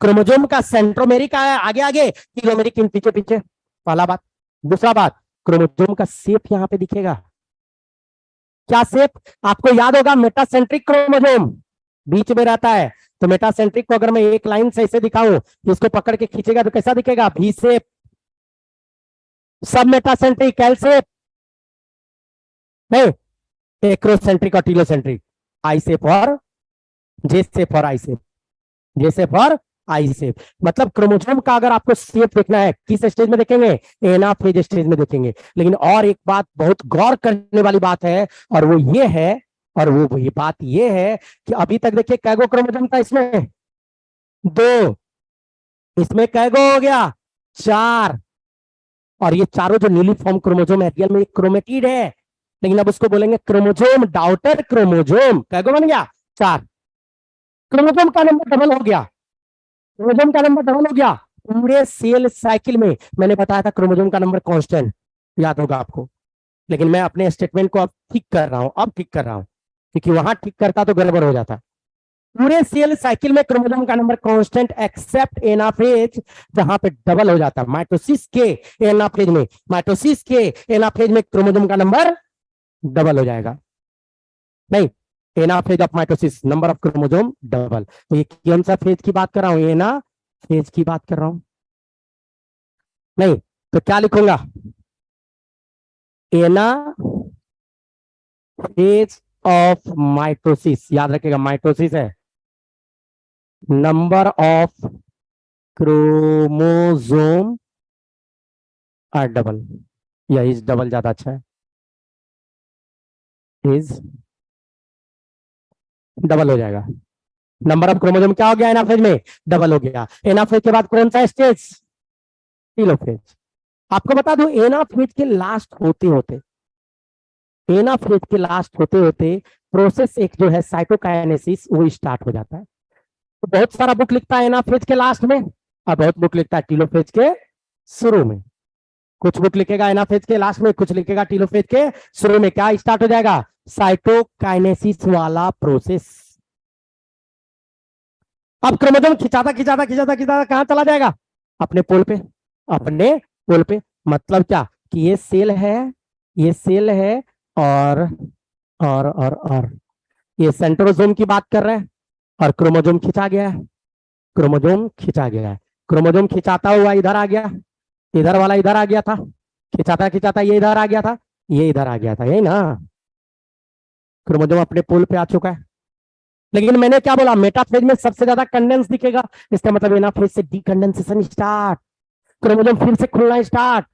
क्रोमोसोम का सेंट्रोमेरिक आया आगे आगे, टीलोमेरिक इन पीछे पीछे। पहला बात। दूसरा बात, क्रोमोसोम का शेप यहाँ पे दिखेगा। क्या शेप? आपको याद होगा, मेटासेंट्रिक क्रोमोसोम बीच में रहता है। तो मेटासेंट्रिक को अगर मैं एक लाइन से ऐसे दिखाऊं, इसको पकड़ के खींचेगा तो कैसा दिखेगा? V shape. सब मेटासेंट्रिक एल शेप, नहीं, एक्रोसेंट्रिक और टीलोसेंट्रिक। आई शेप और जे शेप और आई शेप, जे शेप और आई शेप। मतलब क्रोमोसोम का अगर आपको शेप देखना है, किस स्टेज में देखेंगे? एनाफेज स्टेज में देखेंगे। लेकिन और एक बात बहुत गौर करने वाली बात है, और वो ये है, और वो ये बात ये है कि अभी तक देखिए कैगो क्रोमोसोम था इसमें? दो। इसमें कैगो हो गया? चार। और ये चारों जो नीली फॉर्म क्रोमोसोम है, रियल में क्रोमेटिड है, लेकिन अब उसको बोलेंगे क्रोमोसोम डाउटर क्रोमोसोम। कैगो बन गया? चार। क्रोमोसोम का नंबर डबल हो गया, क्रोमोसोम का नंबर डबल हो गया। पूरे सेल साइकिल में मैंने बताया था क्रोमोसोम का नंबर कांस्टेंट, याद होगा आपको। लेकिन मैं अपने स्टेटमेंट को अब ठीक कर रहा हूं, अब ठीक कर रहा हूं, क्योंकि वहां ठीक करता तो गड़बड़ हो जाता। पूरे सेल साइकिल में क्रोमोसोम का नंबर कांस्टेंट एक्सेप्ट एनाफेज, जहां पे डबल हो जाता है। माइटोसिस के एनाफेज में, माइटोसिस के एनाफेज में क्रोमोसोम का नंबर डबल हो जाएगा। नहीं, anaphase of mitosis, number of chromosome double. तो ये कौन सा फेज की बात कर रहा हूं? एना फेज की बात कर रहा हूं। नहीं, तो क्या लिखूंगा? एना फेज ऑफ माइटोसिस, याद रखेगा माइटोसिस है number of chromosome are double, या इज डबल ज्यादा अच्छा है, इज डबल हो जाएगा। नंबर ऑफ क्रोमोसोम क्या हो गया एनाफेज में, डबल हो गया। एनाफेज के बाद कौन सा स्टेज, टीलोफेज। आपको बता दूं एनाफेज के लास्ट होते होते, एनाफेज के लास्ट होते होते प्रोसेस एक जो है साइटोकाइनेसिस वो स्टार्ट हो जाता है। तो बहुत सारा बुक लिखता है एनाफेज के लास्ट में और बहुत बुक लिखता है टीलोफेज के शुरू में। कुछ बुक लिखेगा एनाफेज के लास्ट में, कुछ लिखेगा टीलोफेज के शुरू में। क्या स्टार्ट हो जाएगा, साइटोकाइनेसिस वाला प्रोसेस। अब क्रोमोसोम खिंचाता खिंचाता खिंचाता खिंचाता कहां चला जाएगा, अपने पोल पे, अपने पोल पे। मतलब क्या कि ये सेल है, ये सेल है और और ये सेंट्रोसोम की बात कर रहे हैं और क्रोमोसोम खिंचा गया है, क्रोमोसोम खिंचा गया है। क्रोमोसोम खिंचाता हुआ इधर आ गया, इधर वाला इधर आ गया था, खिंचाता खिंचाता ये इधर आ गया था, ये इधर आ गया था, यही ना। क्रोमोसोम अपने पोल पे आ चुका है। लेकिन मैंने क्या बोला, मेटाफेज में सबसे ज्यादा कंडेंस दिखेगा, इसका मतलब एनाफेज से डीकंडेंसेशन स्टार्ट, क्रोमोसोम फिर से खुलना स्टार्ट।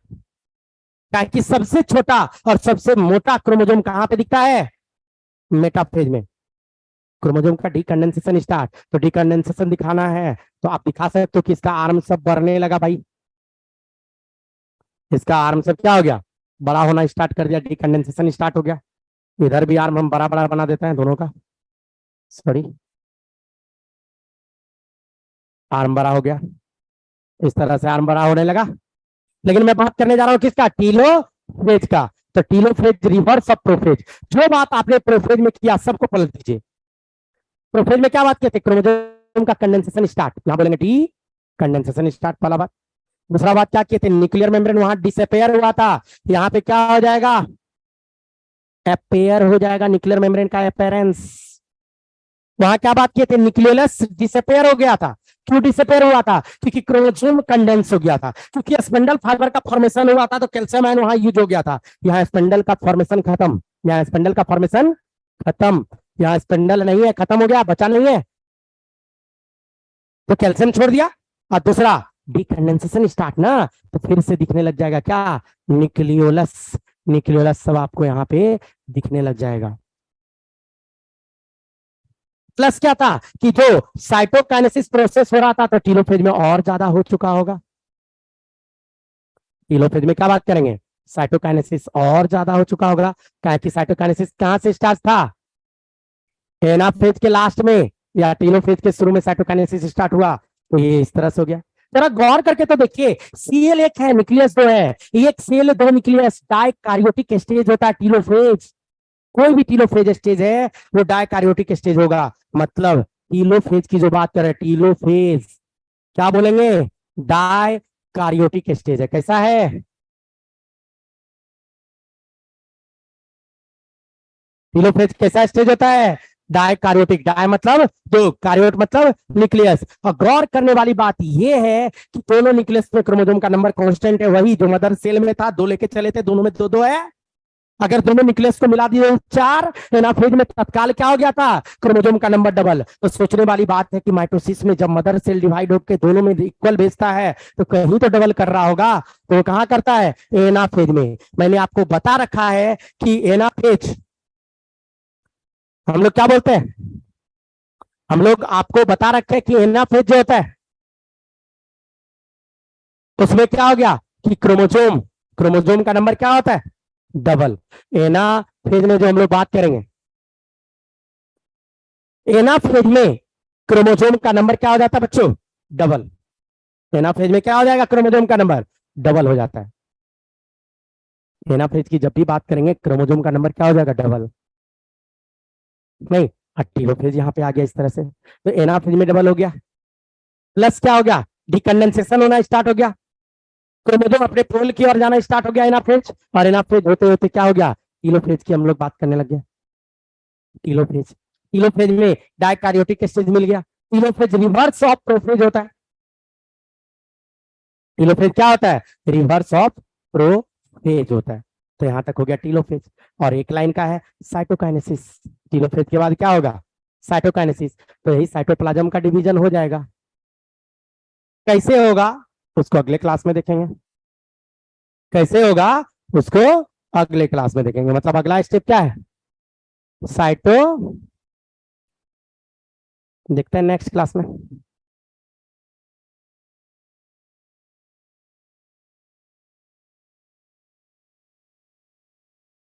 ताकि सबसे छोटा और सबसे मोटा क्रोमोसोम कहां पे दिखता है, मेटाफेज में। क्रोमोसोम का डीकंडेंसेशन स्टार्ट, तो डीकंडेंसेशन दिखाना है तो आप दिखा सकते हो कि इसका आर्म सब बढ़ने लगा भाई, इसका आर्म सब क्या हो गया, बड़ा होना स्टार्ट कर दिया, डीकंडेंसेशन स्टार्ट हो गया। इधर भी आर्म हम बड़ा बड़ा बना देते हैं दोनों का, सॉरी, आर्म बड़ा हो गया, इस तरह से आर्म बड़ा होने लगा। लेकिन मैं बात करने जा रहा हूं किसका, टीलोफेज का। तो टीलोफेज रिवर्स ऑफ प्रोफेज, जो बात आपने प्रोफेज में किया सबको पलट दीजिए। प्रोफेज में क्या बात किए थे, क्रोमोसोम का कंडेंसेशन स्टार्ट, यहां बोलेंगे डी कंडेंसेशन स्टार्ट, पहला बात। दूसरा बात क्या किए थे, न्यूक्लियर मेम्ब्रेन वहां डिसअपेयर हुआ था, यहाँ पे क्या हो जाएगा, अपेयर हो जाएगा, न्यूक्लियर मेम्ब्रेन का अपेयरेंस। वहां क्या बात किए थे, न्यूक्लियोलस डिसअपेयर हो गया था। क्यों डिसअपेयर हुआ था, क्योंकि क्रोमोसोम कंडेंस हो गया था, क्योंकि स्पिंडल फाइबर का फॉर्मेशन हुआ था तो कैल्शियम आयन वहां यूज हो गया था। यहाँ स्पिंडल का फॉर्मेशन खत्म, यहाँ स्पिंडल का फॉर्मेशन खत्म, यहाँ स्पिंडल नहीं है, खत्म हो गया, बचा नहीं है, तो कैल्शियम छोड़ दिया। और दूसरा डीकंडेंसेशन स्टार्ट ना, तो फिर से दिखने लग जाएगा क्या, न्यूक्लियोलस, न्यूक्लियोलस सब आपको यहाँ पे दिखने लग जाएगा। प्लस क्या था कि जो साइटोकाइनेसिस प्रोसेस हो रहा था तो टीलोफेज में और ज्यादा हो चुका होगा। टीलोफेज में क्या बात करेंगे, साइटोकाइनेसिस और ज्यादा हो चुका होगा। क्या कि साइटोकाइनेसिस कहां से स्टार्ट था, एनाफेज के लास्ट में या टीलोफेज के शुरू में साइटोकाइनेसिस स्टार्ट हुआ, तो ये इस तरह से हो गया। जरा गौर करके तो देखिए, सीएल एक है, न्यूक्लियस दो है, एक सेल दो न्यूक्लियस, डाइकार्योटिक स्टेज होता है टीलोफेज। कोई भी टीलोफेज स्टेज है वो डाइकार्योटिक स्टेज होगा। मतलब टीलोफेज की जो बात कर रहे हैं, टीलोफेज क्या बोलेंगे, डाइकार्योटिक स्टेज है। कैसा है, टीलोफेज कैसा स्टेज होता है, डाइकार्योटिक, डाई मतलब दो, कार्योट मतलब न्यूक्लियस। और गौर करने वाली बात यह है कि दोनों न्यूक्लियस में क्रोमोसोम का नंबर कांस्टेंट है, वही जो मदर सेल में था, दो लेके चले थे, दोनों में दो दो है। अगर दोनों न्यूक्लियस को मिला दिए चार, एनाफेज में तत्काल क्या हो गया था, क्रोमोसोम का नंबर डबल। तो सोचने वाली बात है कि माइटोसिस में जब मदर सेल डिवाइड होकर दोनों में इक्वल भेजता है तो कहीं तो डबल कर रहा होगा, तो कहां करता है, एनाफेज में। मैंने आपको बता रखा है कि एनाफेज हम लोग क्या बोलते हैं, हम लोग आपको बता रखे हैं कि एनाफेज जो होता है उसमें क्या हो गया कि क्रोमोसोम, क्रोमोसोम का नंबर क्या होता है, डबल। एनाफेज में जो हम लोग बात करेंगे, एनाफेज में क्रोमोसोम का नंबर क्या हो जाता है बच्चों, डबल। एनाफेज में क्या हो जाएगा, क्रोमोसोम का नंबर डबल हो जाता है। एनाफेज की जब भी बात करेंगे क्रोमोसोम का नंबर क्या हो जाएगा, डबल नहीं। टीलोफेज यहाँ पे आ गया इस तरह से, तो एनाफेज में डबल हो गया। प्लस क्या हो गया, डिकंडेंसेशन होना स्टार्ट हो गया, क्रोमोसोम अपने पोल की ओर जाना स्टार्ट हो गया एनाफेज, और एनाफेज होते होते क्या हो गया, टीलोफेज की हम लोग बात करने लग गए। टीलोफेज, टीलोफेज में डाइकार्योटिक स्टेज मिल गया। टीलोफेज रिवर्स ऑफ प्रोफेज होता है। टीलोफेज क्या होता है, रिवर्स ऑफ प्रोफेज होता है। तो यहां तक हो गया टीलोफेज। और एक लाइन का है साइटोकाइनेसिस, टीलोफेज के बाद क्या होगा, साइटोकाइनेसिस। तो यही साइटोप्लाज्म का डिवीजन हो जाएगा। कैसे होगा उसको अगले क्लास में देखेंगे, कैसे होगा उसको अगले क्लास में देखेंगे। मतलब अगला स्टेप क्या है, साइटो देखते हैं नेक्स्ट क्लास में।